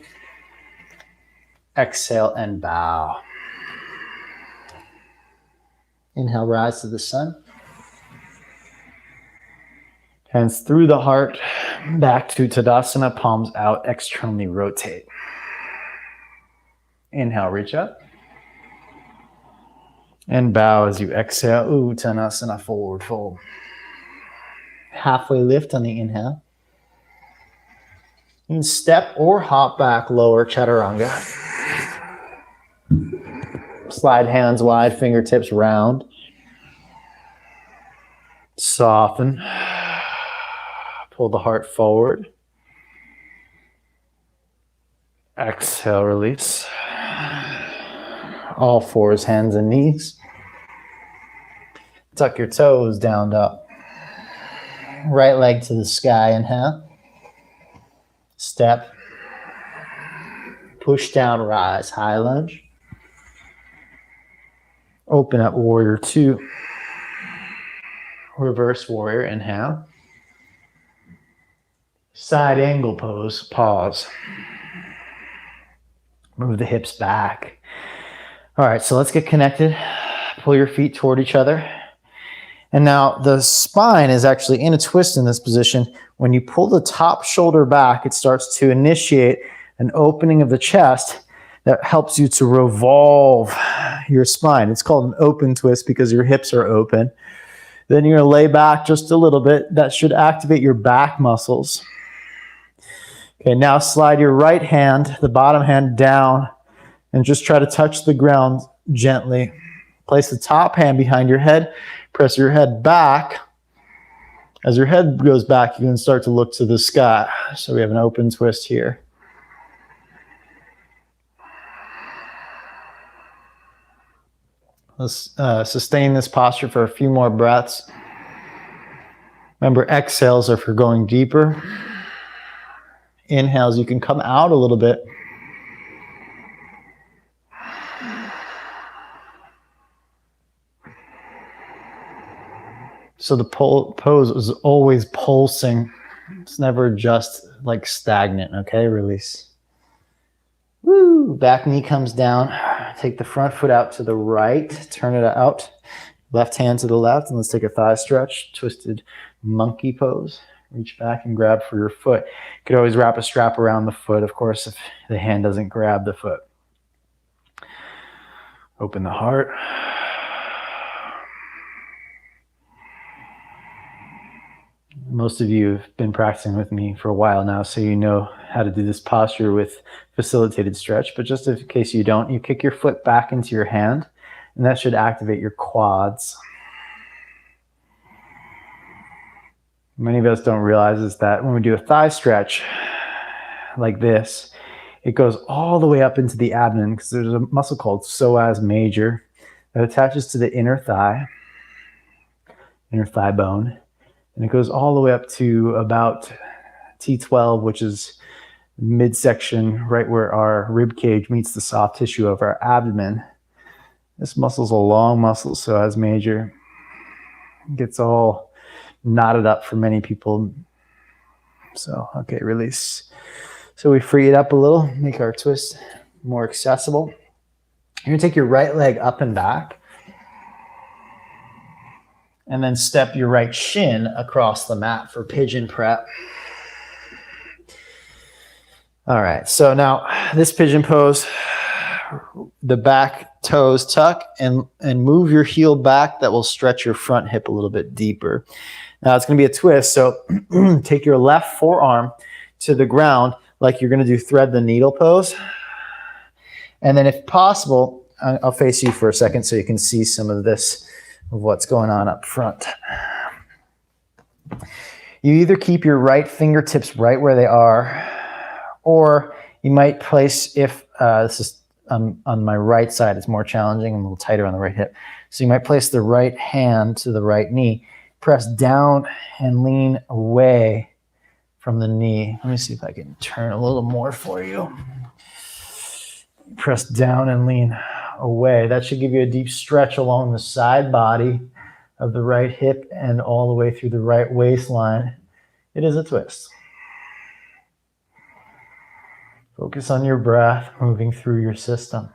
Exhale and bow. Inhale, rise to the sun. Hands through the heart, back to Tadasana, palms out, externally rotate. Inhale, reach up. And bow as you exhale, Uttanasana, forward fold. Halfway lift on the inhale. And step or hop back, lower Chaturanga. Slide hands wide, fingertips round. Soften. Pull the heart forward. Exhale, release. All 4s, hands and knees. Tuck your toes down, up. Right leg to the sky, inhale. Step. Push down, rise, high lunge. Open up, warrior two. Reverse warrior, inhale. Side angle pose, pause. Move the hips back. All right, so let's get connected. Pull your feet toward each other. And now the spine is actually in a twist in this position. When you pull the top shoulder back, it starts to initiate an opening of the chest that helps you to revolve your spine. It's called an open twist because your hips are open. Then you're gonna lay back just a little bit. That should activate your back muscles. Okay, now slide your right hand, the bottom hand down, and just try to touch the ground gently. Place the top hand behind your head. Press your head back. As your head goes back, you can start to look to the sky. So we have an open twist here. Let's sustain this posture for a few more breaths. Remember, exhales are for going deeper. Inhales, you can come out a little bit. So the pose is always pulsing. It's never just like stagnant, okay? Release. Woo! Back knee comes down. Take the front foot out to the right. Turn it out. Left hand to the left. And let's take a thigh stretch. Twisted monkey pose. Reach back and grab for your foot. You could always wrap a strap around the foot, of course, if the hand doesn't grab the foot. Open the heart. Most of you have been practicing with me for a while now, so you know how to do this posture with facilitated stretch. But just in case you don't, you kick your foot back into your hand, and that should activate your quads. Many of us don't realize is that when we do a thigh stretch like this, it goes all the way up into the abdomen because there's a muscle called psoas major that attaches to the inner thigh bone. And it goes all the way up to about T12, which is midsection, right where our rib cage meets the soft tissue of our abdomen. This muscle's a long muscle, psoas major. It gets all knotted up for many people. So, okay, release. So we free it up a little, make our twist more accessible. You're gonna take your right leg up and back. And then step your right shin across the mat for pigeon prep. All right, so now this pigeon pose, the back toes tuck and move your heel back. That will stretch your front hip a little bit deeper. Now it's gonna be a twist, so take your left forearm to the ground like you're gonna do thread the needle pose. And then if possible, I'll face you for a second so you can see some of this, of what's going on up front. You either keep your right fingertips right where they are, or you might place, if this is on my right side, it's more challenging, I'm a little tighter on the right hip. So you might place the right hand to the right knee, press down and lean away from the knee. Let me see if I can turn a little more for you. Press down and lean away. That should give you a deep stretch along the side body of the right hip and all the way through the right waistline. It is a twist. Focus on your breath moving through your system.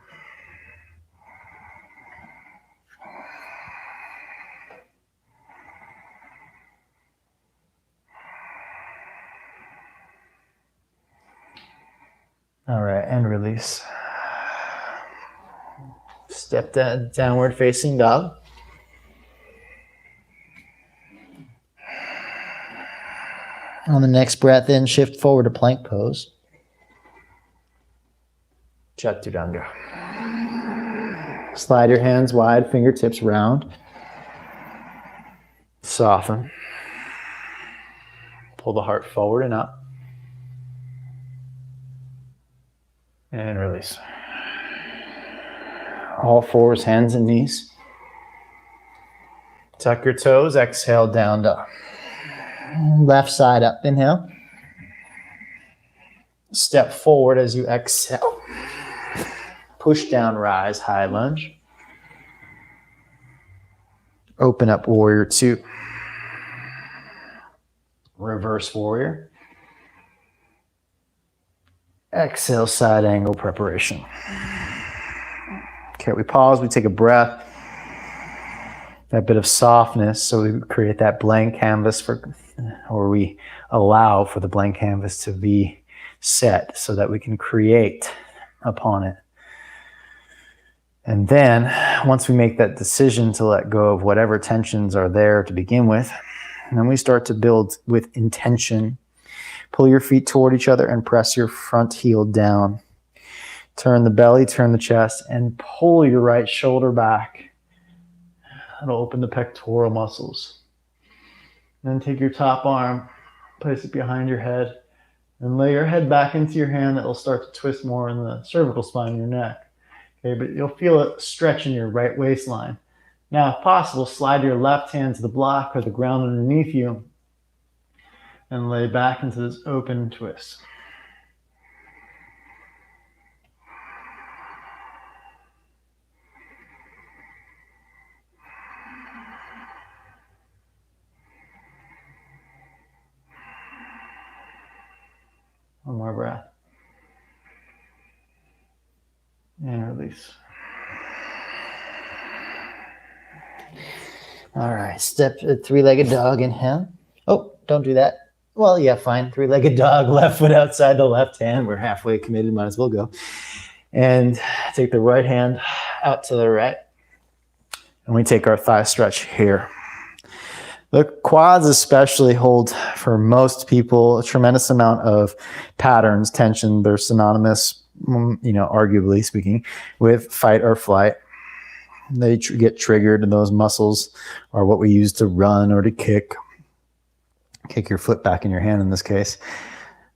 All right, and release. Step downward facing dog. On the next breath in, shift forward to plank pose. Chaturanga. Slide your hands wide, fingertips round. Soften. Pull the heart forward and up. And release. All fours, hands and knees. Tuck your toes, exhale, down dog. Left side up, inhale. Step forward as you exhale. push down, rise, high lunge. Open up warrior two. Reverse warrior. Exhale, side angle preparation. Okay, we pause, we take a breath. That bit of softness, so we create that blank canvas or we allow for the blank canvas to be set so that we can create upon it. And then once we make that decision to let go of whatever tensions are there to begin with, then we start to build with intention. Pull your feet toward each other and press your front heel down. Turn the belly, turn the chest, and pull your right shoulder back. That'll open the pectoral muscles. Then take your top arm, place it behind your head, and lay your head back into your hand. That will start to twist more in the cervical spine of your neck. Okay, but you'll feel a stretch in your right waistline. Now, if possible, slide your left hand to the block or the ground underneath you and lay back into this open twist. One more breath. And release. All right, step three-legged dog, inhale. Oh, don't do that. Well, yeah, fine. Three-legged dog, left foot outside the left hand. We're halfway committed, might as well go. And take the right hand out to the right. And we take our thigh stretch here. The quads especially hold, for most people, a tremendous amount of patterns, tension. They're synonymous, arguably speaking, with fight or flight. They get triggered, and those muscles are what we use to run or to kick your foot back in your hand in this case.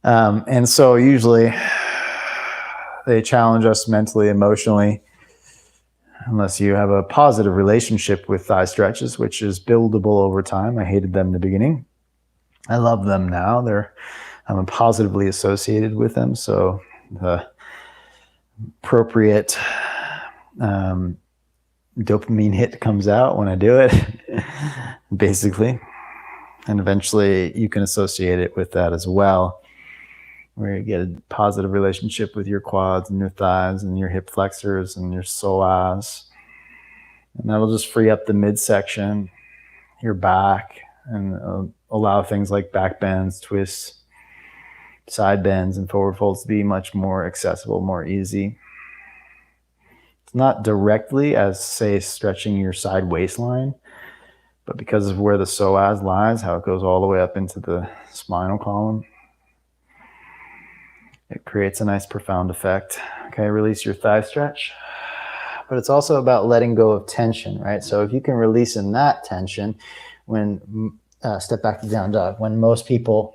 And so usually they challenge us mentally, emotionally, unless you have a positive relationship with thigh stretches, which is buildable over time. I hated them in the beginning. I love them now. I'm positively associated with them. So the appropriate dopamine hit comes out when I do it, basically. And eventually you can associate it with that as well, where you get a positive relationship with your quads and your thighs and your hip flexors and your psoas. And that'll just free up the midsection, your back, and allow things like back bends, twists, side bends, and forward folds to be much more accessible, more easy. It's not directly as, say, stretching your side waistline, but because of where the psoas lies, how it goes all the way up into the spinal column, it creates a nice profound effect. Okay, release your thigh stretch. But it's also about letting go of tension, right? So if you can release in that tension, when step back to down dog, when most people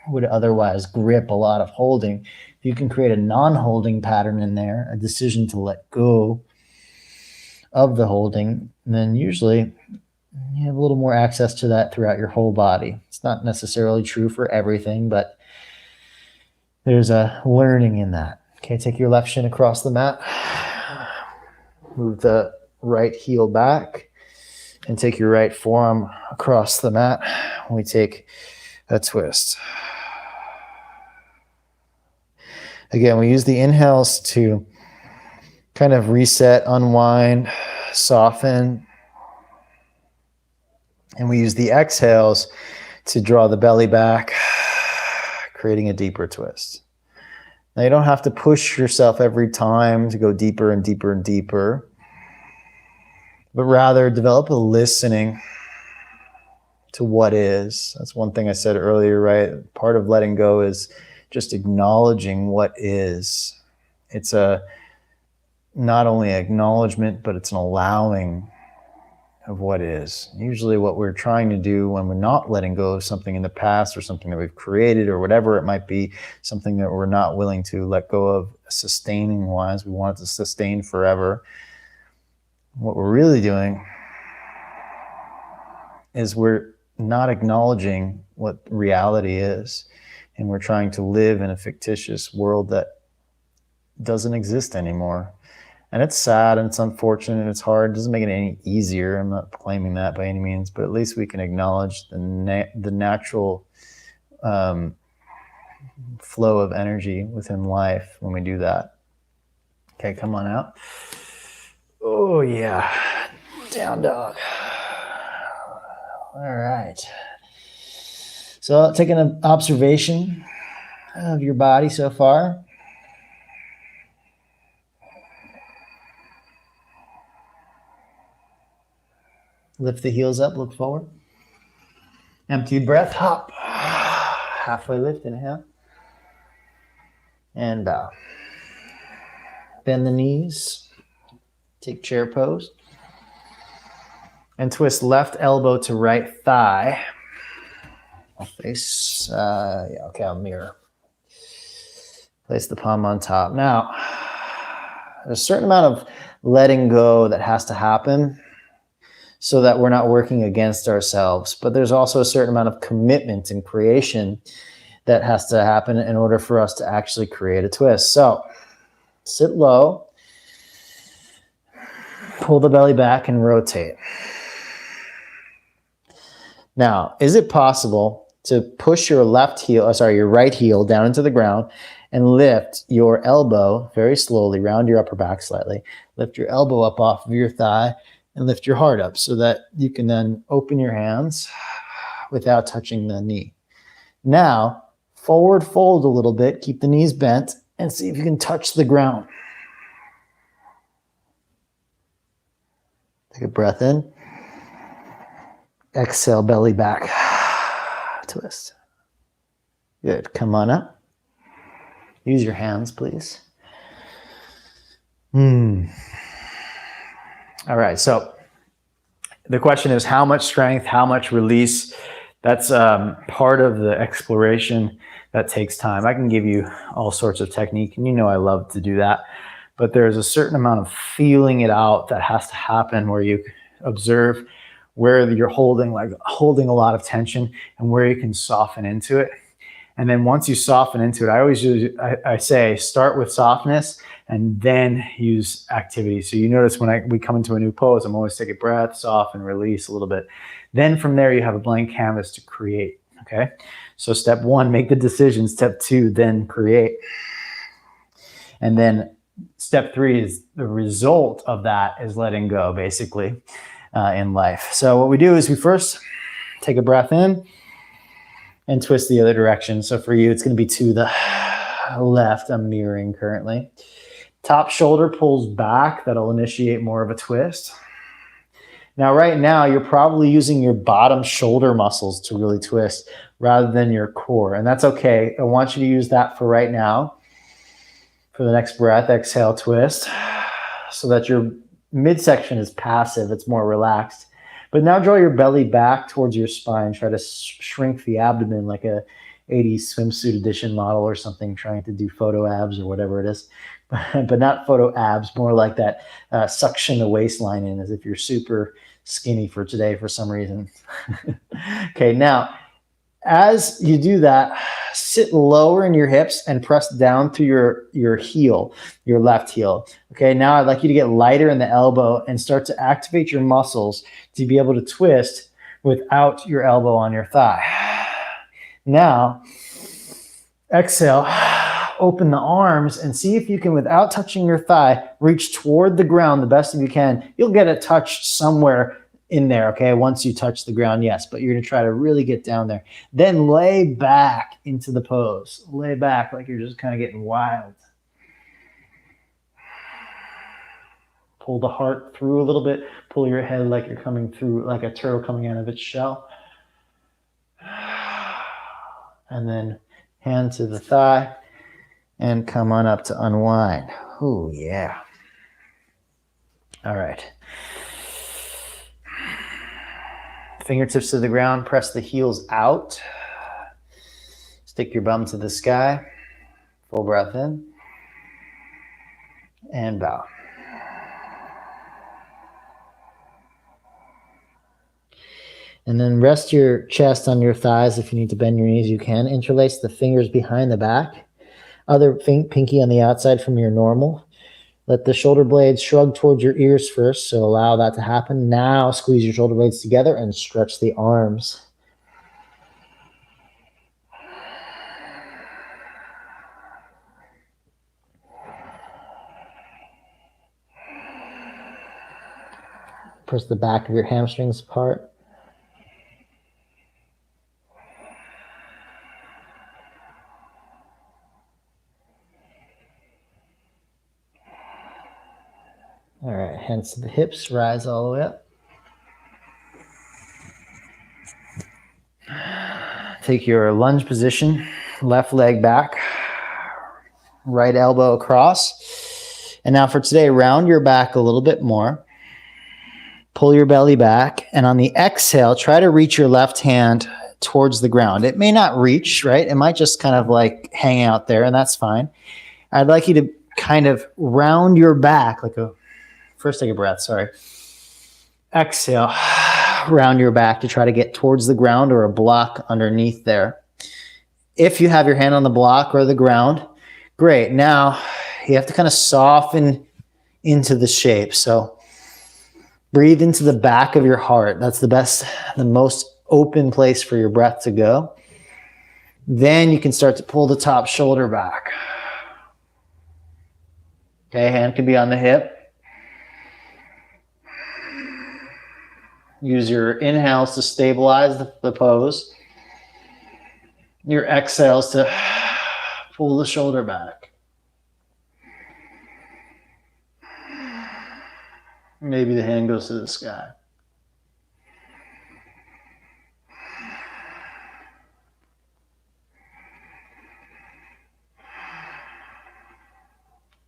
would otherwise grip a lot of holding, if you can create a non-holding pattern in there, a decision to let go of the holding, then usually you have a little more access to that throughout your whole body. It's not necessarily true for everything, but there's a learning in that. Okay, take your left shin across the mat. Move the right heel back and take your right forearm across the mat. We take a twist. Again, we use the inhales to kind of reset, unwind, soften. And we use the exhales to draw the belly back, creating a deeper twist. Now, you don't have to push yourself every time to go deeper and deeper and deeper, but rather develop a listening to what is. That's one thing I said earlier, right? Part of letting go is just acknowledging what is. It's not only an acknowledgement, but it's an allowing of what is. Usually what we're trying to do when we're not letting go of something in the past or something that we've created or whatever it might be, something that we're not willing to let go of sustaining wise, we want it to sustain forever. What we're really doing is we're not acknowledging what reality is, and we're trying to live in a fictitious world that doesn't exist anymore. And it's sad and it's unfortunate and it's hard. It doesn't make it any easier. I'm not claiming that by any means, but at least we can acknowledge the natural flow of energy within life when we do that. Okay, come on out. Oh, yeah. Down dog. All right. So taking an observation of your body so far. Lift the heels up, look forward. Empty breath, hop. Halfway lift, inhale. And bow. Bend the knees. Take chair pose. And twist left elbow to right thigh. I'll face, okay, I'll mirror. Place the palm on top. Now, there's a certain amount of letting go that has to happen so that we're not working against ourselves. But there's also a certain amount of commitment and creation that has to happen in order for us to actually create a twist. So sit low, pull the belly back and rotate. Now, is it possible to push your your right heel down into the ground and lift your elbow very slowly, round your upper back slightly, lift your elbow up off of your thigh, and lift your heart up so that you can then open your hands without touching the knee. Now, forward fold a little bit, keep the knees bent, and see if you can touch the ground. Take a breath in. Exhale, belly back. Twist. Good. Come on up. Use your hands, please. All right, so the question is how much strength, how much release? That's part of the exploration that takes time. I can give you all sorts of technique, and you know I love to do that, but there's a certain amount of feeling it out that has to happen where you observe where you're holding a lot of tension and where you can soften into it. And then once you soften into it, I say start with softness and then use activity. So you notice when we come into a new pose, I'm always take a breath, soften, release a little bit. Then from there, you have a blank canvas to create, okay? So step one, make the decision. Step two, then create. And then step three is the result of that is letting go, basically, in life. So what we do is we first take a breath in and twist the other direction. So for you, it's going to be to the left. I'm mirroring currently. Top shoulder pulls back. That'll initiate more of a twist. Now, right now, you're probably using your bottom shoulder muscles to really twist rather than your core. And that's okay. I want you to use that for right now. For the next breath, exhale, twist. So that your midsection is passive. It's more relaxed. But now draw your belly back towards your spine. Try to shrink the abdomen like a 80s swimsuit edition model or something, trying to do photo abs or whatever it is. But not photo abs, more like that suction the waistline in as if you're super skinny for today for some reason. Okay, now, as you do that, sit lower in your hips and press down through your heel, your left heel. Okay, now I'd like you to get lighter in the elbow and start to activate your muscles to be able to twist without your elbow on your thigh. Now, exhale, open the arms and see if you can, without touching your thigh, reach toward the ground the best of you can. You'll get a touch somewhere in there, okay, once you touch the ground, yes, but you're gonna try to really get down there. Then lay back into the pose. Lay back like you're just kind of getting wild. Pull the heart through a little bit. Pull your head like you're coming through, like a turtle coming out of its shell. And then hand to the thigh and come on up to unwind. Oh, yeah. All right. Fingertips to the ground, press the heels out. Stick your bum to the sky. Full breath in. And bow. And then rest your chest on your thighs. If you need to bend your knees, you can. Interlace the fingers behind the back. Other pinky on the outside from your normal. Let the shoulder blades shrug towards your ears first, so allow that to happen. Now squeeze your shoulder blades together and stretch the arms. Press the back of your hamstrings apart. All right, hands to the hips, rise all the way up. Take your lunge position, left leg back, right elbow across. And now for today, round your back a little bit more. Pull your belly back. And on the exhale, try to reach your left hand towards the ground. It may not reach, right? It might just kind of like hang out there, and that's fine. I'd like you to kind of round your back like a first take a breath, sorry. Exhale, round your back to try to get towards the ground or a block underneath there. If you have your hand on the block or the ground, great. Now you have to kind of soften into the shape. So breathe into the back of your heart. That's the most open place for your breath to go. Then you can start to pull the top shoulder back. Okay, hand can be on the hip. Use your inhales to stabilize the pose. Your exhales to pull the shoulder back. Maybe the hand goes to the sky.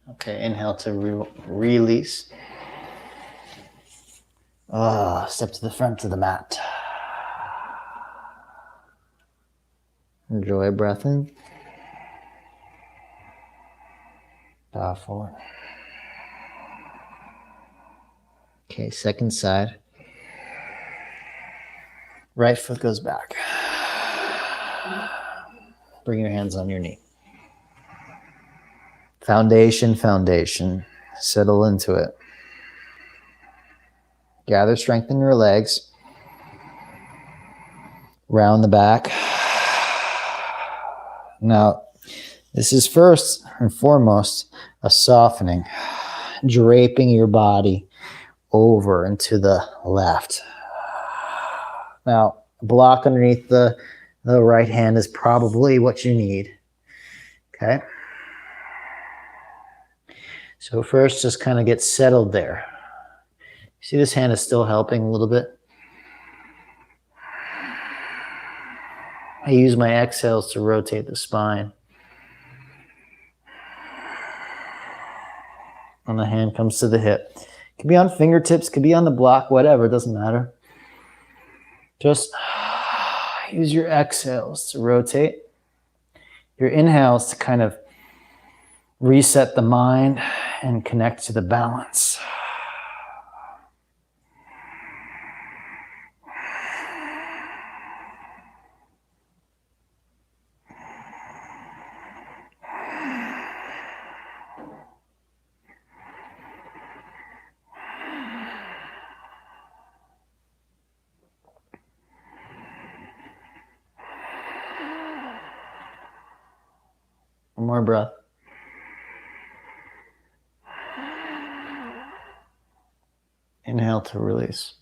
Okay, inhale to release. Step to the front of the mat. Enjoy breath in. Bow forward. Okay, second side. Right foot goes back. Bring your hands on your knee. Foundation, foundation. Settle into it. Gather strength in your legs. Round the back. Now, this is first and foremost a softening, draping your body over and to the left. Now, a block underneath the right hand is probably what you need. Okay? So first, just kind of get settled there. See, this hand is still helping a little bit. I use my exhales to rotate the spine. And the hand comes to the hip. It could be on fingertips, could be on the block, whatever, it doesn't matter. Just use your exhales to rotate. Your inhales to kind of reset the mind and connect to the balance. One more breath. Inhale to release.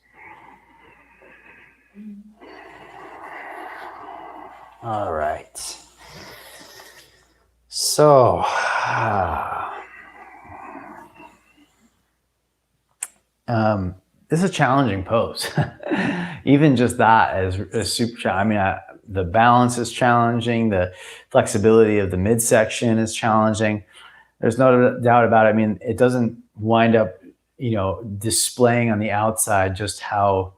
All right. So, this is a challenging pose. Even just that is super challenging. I mean, the balance is challenging. The flexibility of the midsection is challenging. There's no doubt about it. I mean, it doesn't wind up, displaying on the outside just how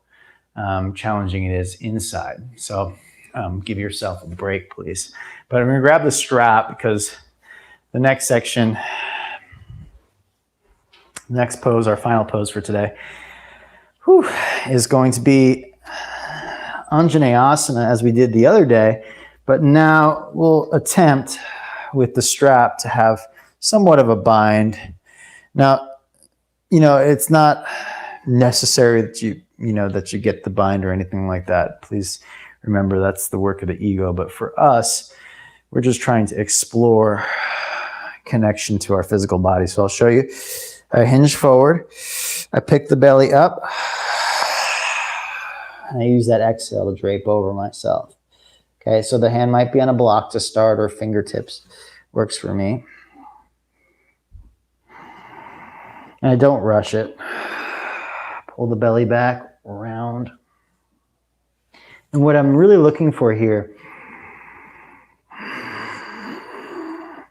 challenging it is inside. So give yourself a break, please. But I'm going to grab the strap because the next section, next pose, our final pose for today, is going to be Anjaneyasana as we did the other day. But now we'll attempt with the strap to have somewhat of a bind Now, it's not necessary that you get the bind or anything like that. Please remember that's the work of the ego. But for us, we're just trying to explore connection to our physical body. So I'll show you. I hinge forward. I pick the belly up. And I use that exhale to drape over myself. Okay, so the hand might be on a block to start, or fingertips works for me. And I don't rush it. Pull the belly back, round. And what I'm really looking for here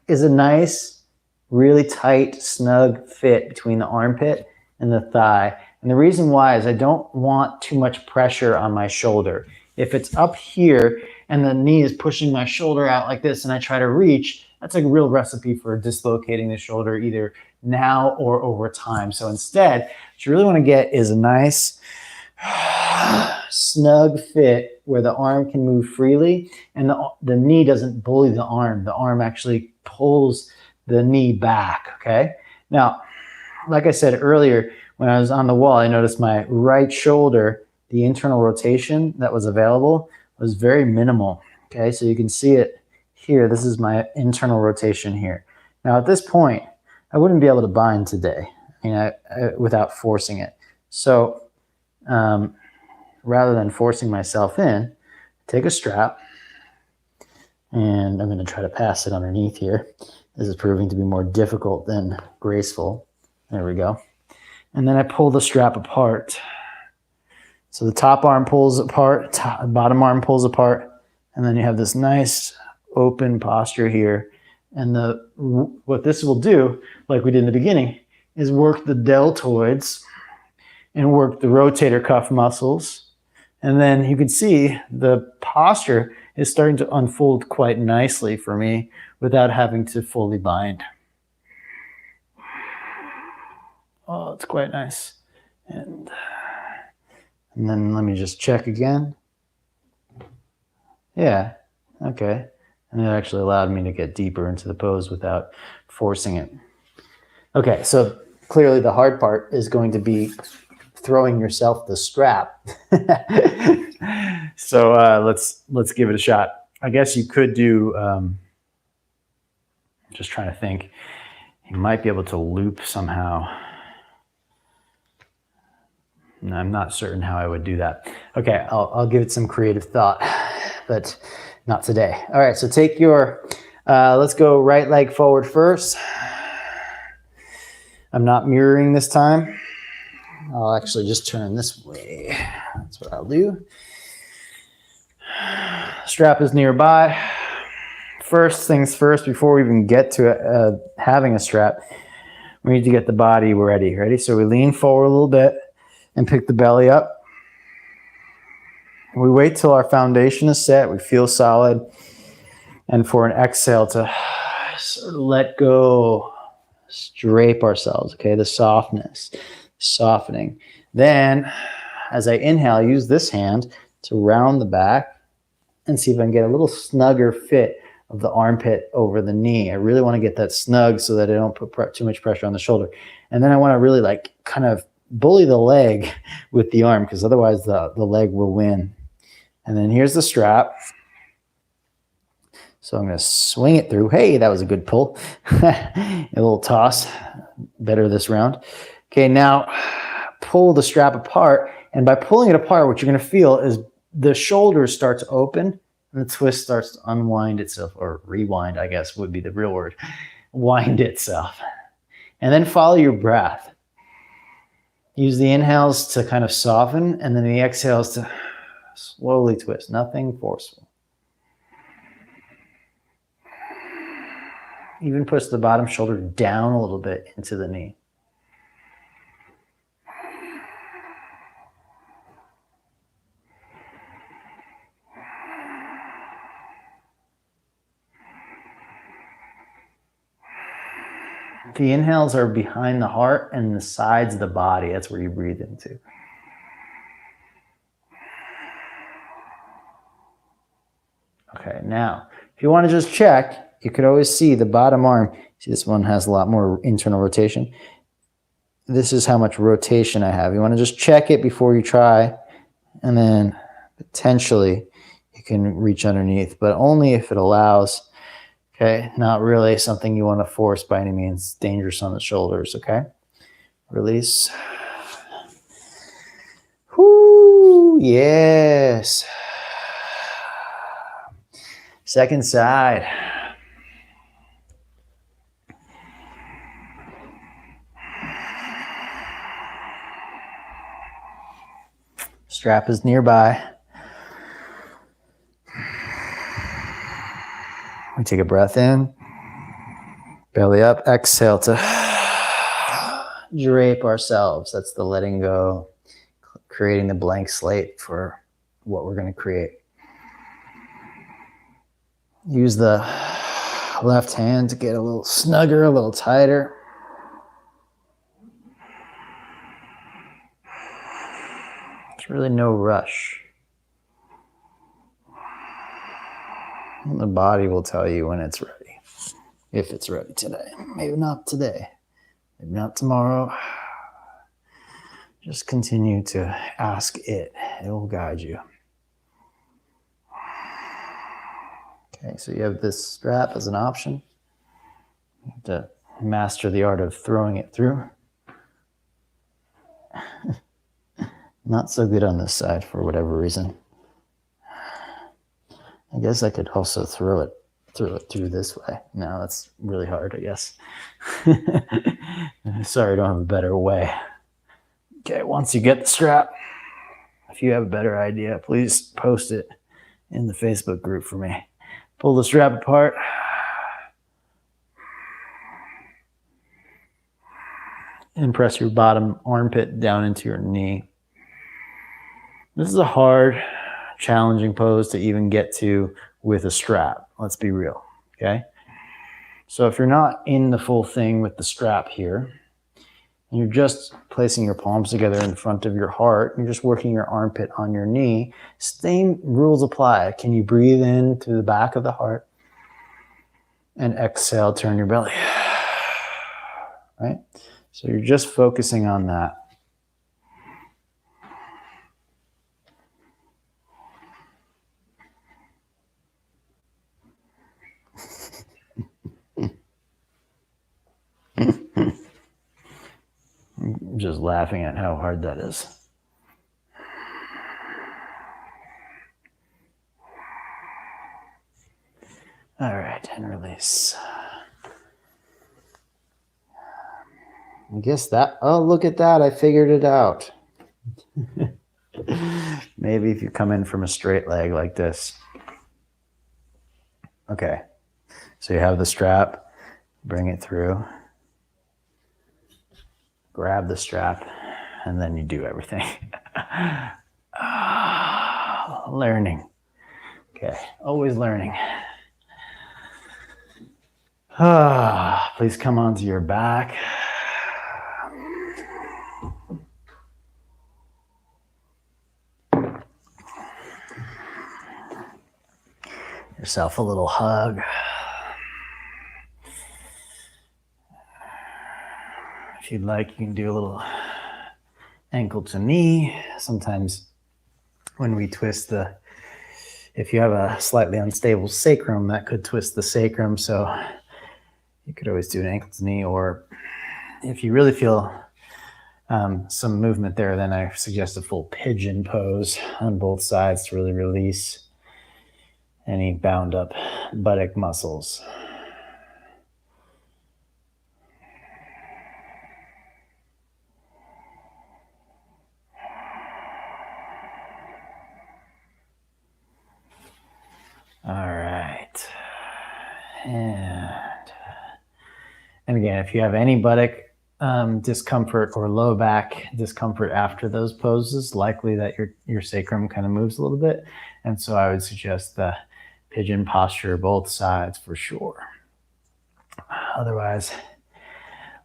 is a nice, really tight, snug fit between the armpit and the thigh. And the reason why is I don't want too much pressure on my shoulder. If it's up here and the knee is pushing my shoulder out like this and I try to reach, that's a real recipe for dislocating the shoulder either now or over time. So instead, what you really want to get is a nice snug fit where the arm can move freely and the knee doesn't bully the arm. The arm actually pulls the knee back, okay? Now, like I said earlier, when I was on the wall, I noticed my right shoulder, the internal rotation that was available was very minimal, okay? So you can see it here. This is my internal rotation here. Now at this point, I wouldn't be able to bind today, without forcing it. So rather than forcing myself in, take a strap, and I'm going to try to pass it underneath here. This is proving to be more difficult than graceful. There we go. And then I pull the strap apart. So the top arm pulls apart, bottom arm pulls apart, and then you have this nice open posture here. And what this will do, like we did in the beginning, is work the deltoids and work the rotator cuff muscles. And then you can see the posture is starting to unfold quite nicely for me without having to fully bind. Oh, it's quite nice. And then let me just check again. Yeah, okay. And it actually allowed me to get deeper into the pose without forcing it. Okay, so clearly the hard part is going to be throwing yourself the strap. So let's give it a shot. I guess you could do, just trying to think, you might be able to loop somehow. No, I'm not certain how I would do that. Okay, I'll give it some creative thought, but not today. All right, so take your, let's go right leg forward first. I'm not mirroring this time. I'll actually just turn this way. That's what I'll do. Strap is nearby. First things first, before we even get to having a strap, we need to get the body ready. Ready? So we lean forward a little bit and pick the belly up. We wait till our foundation is set. We feel solid. And for an exhale to sort of let go, drape ourselves, okay? The softness, softening. Then, as I inhale, use this hand to round the back and see if I can get a little snugger fit of the armpit over the knee. I really want to get that snug so that I don't put too much pressure on the shoulder. And then I want to really like kind of bully the leg with the arm, because otherwise the leg will win. And then here's the strap. So I'm going to swing it through. Hey, that was a good pull. A little toss. Better this round. Okay, now pull the strap apart. And by pulling it apart, what you're going to feel is the shoulders start to open and the twist starts to unwind itself, or rewind, I guess would be the real word. Wind itself. And then follow your breath. Use the inhales to kind of soften, and then the exhales to slowly twist. Nothing forceful. Even push the bottom shoulder down a little bit into the knee. The inhales are behind the heart and the sides of the body. That's where you breathe into. Okay, now, if you want to just check, you could always see the bottom arm. See, this one has a lot more internal rotation. this is how much rotation I have. You want to just check it before you try, and then potentially you can reach underneath, but only if it allows. Okay, not really something you want to force by any means. It's dangerous on the shoulders, okay? Release. Whoo, yes. Second side. Strap is nearby. We take a breath in, belly up, exhale to drape ourselves. That's the letting go, creating the blank slate for what we're going to create. Use the left hand to get a little snugger, a little tighter. There's really no rush. The body will tell you when it's ready, if it's ready today. Maybe not today, maybe not tomorrow. Just continue to ask it. It will guide you. Okay, so you have this strap as an option. You have to master the art of throwing it through. Not so good on this side for whatever reason. I guess I could also throw it through this way. No, that's really hard, I guess. Sorry, I don't have a better way. Okay, once you get the strap, if you have a better idea, please post it in the Facebook group for me. Pull the strap apart. And press your bottom armpit down into your knee. This is a hard, challenging pose to even get to with a strap. Let's be real, okay? So if you're not in the full thing with the strap here, and you're just placing your palms together in front of your heart, you're just working your armpit on your knee, same rules apply. Can you breathe in through the back of the heart? And exhale, turn your belly. Right? So you're just focusing on that. I'm just laughing at how hard that is. All right, and release. I guess that, oh, look at that, I figured it out. Maybe if you come in from a straight leg like this. Okay, so you have the strap, bring it through, grab the strap, and then you do everything. Learning. Okay, always learning. Please come onto your back. Yourself a little hug. If you'd like, you can do a little ankle to knee. Sometimes when we twist if you have a slightly unstable sacrum, that could twist the sacrum. So you could always do an ankle to knee, or if you really feel some movement there, then I suggest a full pigeon pose on both sides to really release any bound up buttock muscles. All right. And again, if you have any buttock discomfort or low back discomfort after those poses, likely that your sacrum kind of moves a little bit. And so I would suggest the pigeon posture, both sides for sure. Otherwise,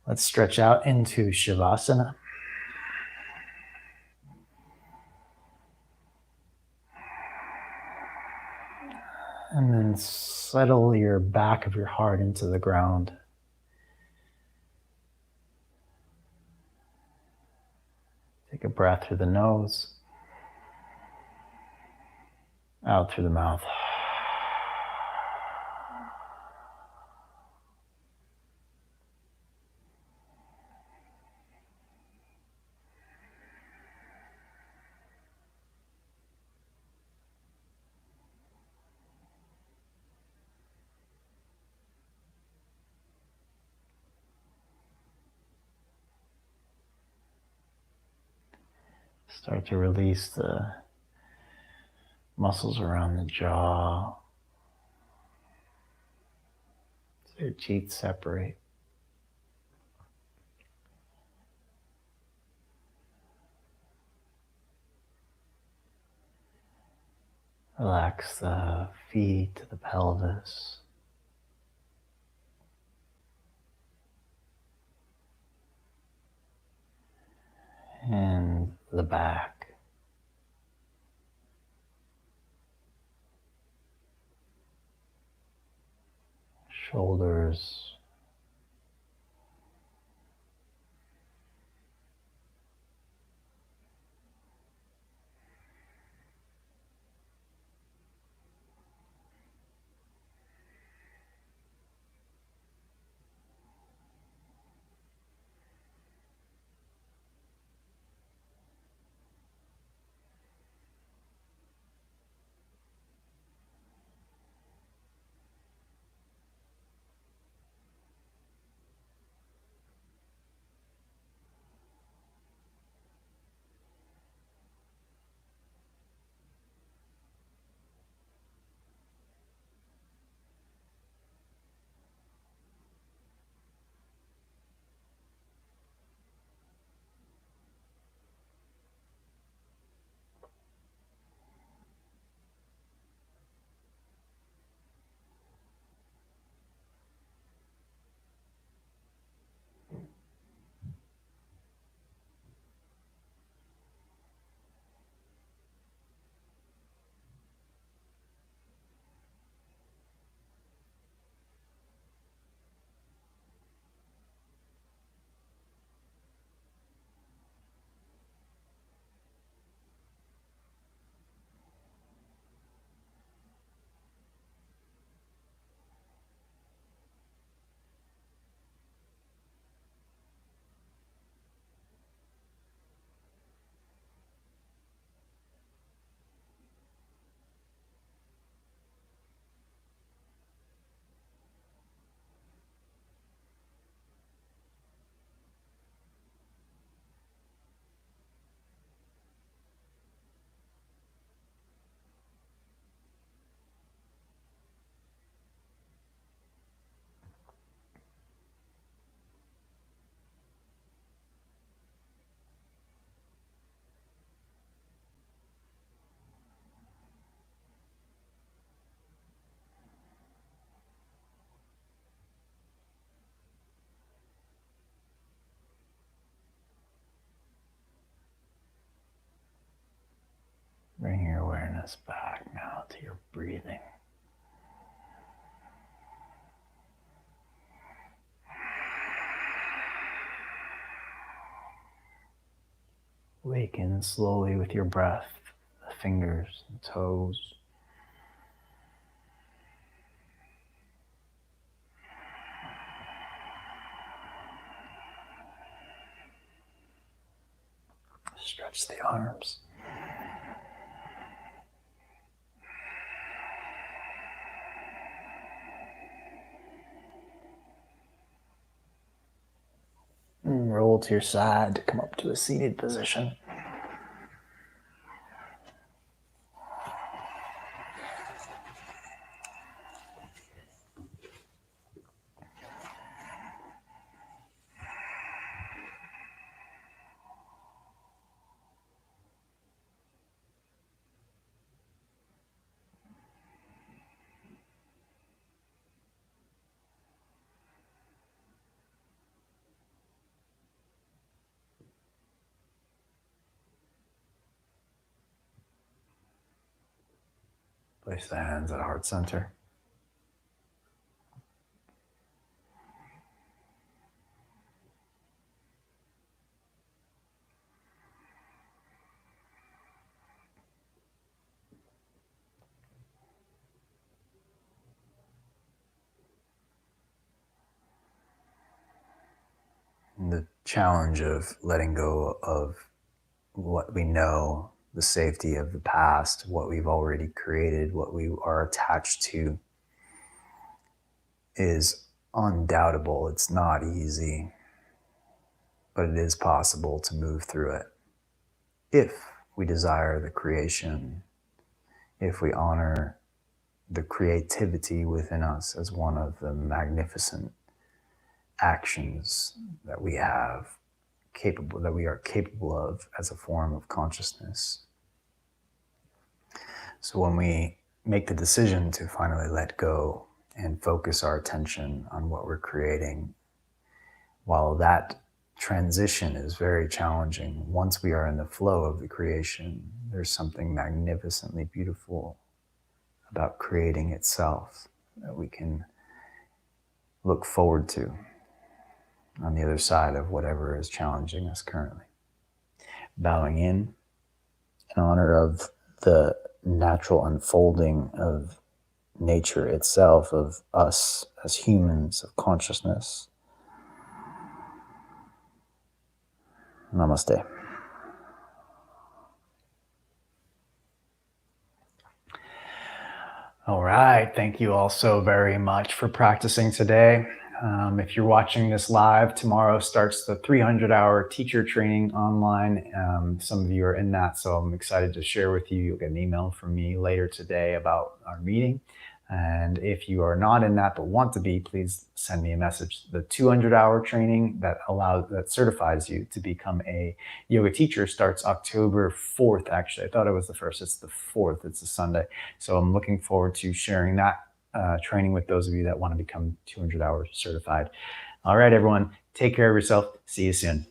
let's stretch out into Shavasana. And then settle your back of your heart into the ground. Take a breath through the nose, out through the mouth. Start to release the muscles around the jaw. So your teeth separate. Relax the feet, the pelvis. And the back. Shoulders. Bring your awareness back now to your breathing. Awaken slowly with your breath, the fingers and toes. Stretch the arms. And roll to your side to come up to a seated position. Place the hands at heart center. challenge of letting go of what we know, the safety of the past, what we've already created, what we are attached to, is undoubtable. It's not easy, but it is possible to move through it if we desire the creation, if we honor the creativity within us as one of the magnificent actions that we have that we are capable of as a form of consciousness. So when we make the decision to finally let go and focus our attention on what we're creating, while that transition is very challenging, once we are in the flow of the creation, there's something magnificently beautiful about creating itself that we can look forward to on the other side of whatever is challenging us currently. Bowing in honor of the natural unfolding of nature itself, of us as humans, of consciousness. Namaste. All right. Thank you all so very much for practicing today. If you're watching this live, tomorrow starts the 300-hour teacher training online. Some of you are in that, so I'm excited to share with you. You'll get an email from me later today about our meeting. And if you are not in that but want to be, please send me a message. The 200-hour training that certifies you to become a yoga teacher starts October 4th, actually. I thought it was the 1st. It's the 4th. It's a Sunday. So I'm looking forward to sharing that training with those of you that want to become 200 hours certified. All right, everyone. Take care of yourself. See you soon.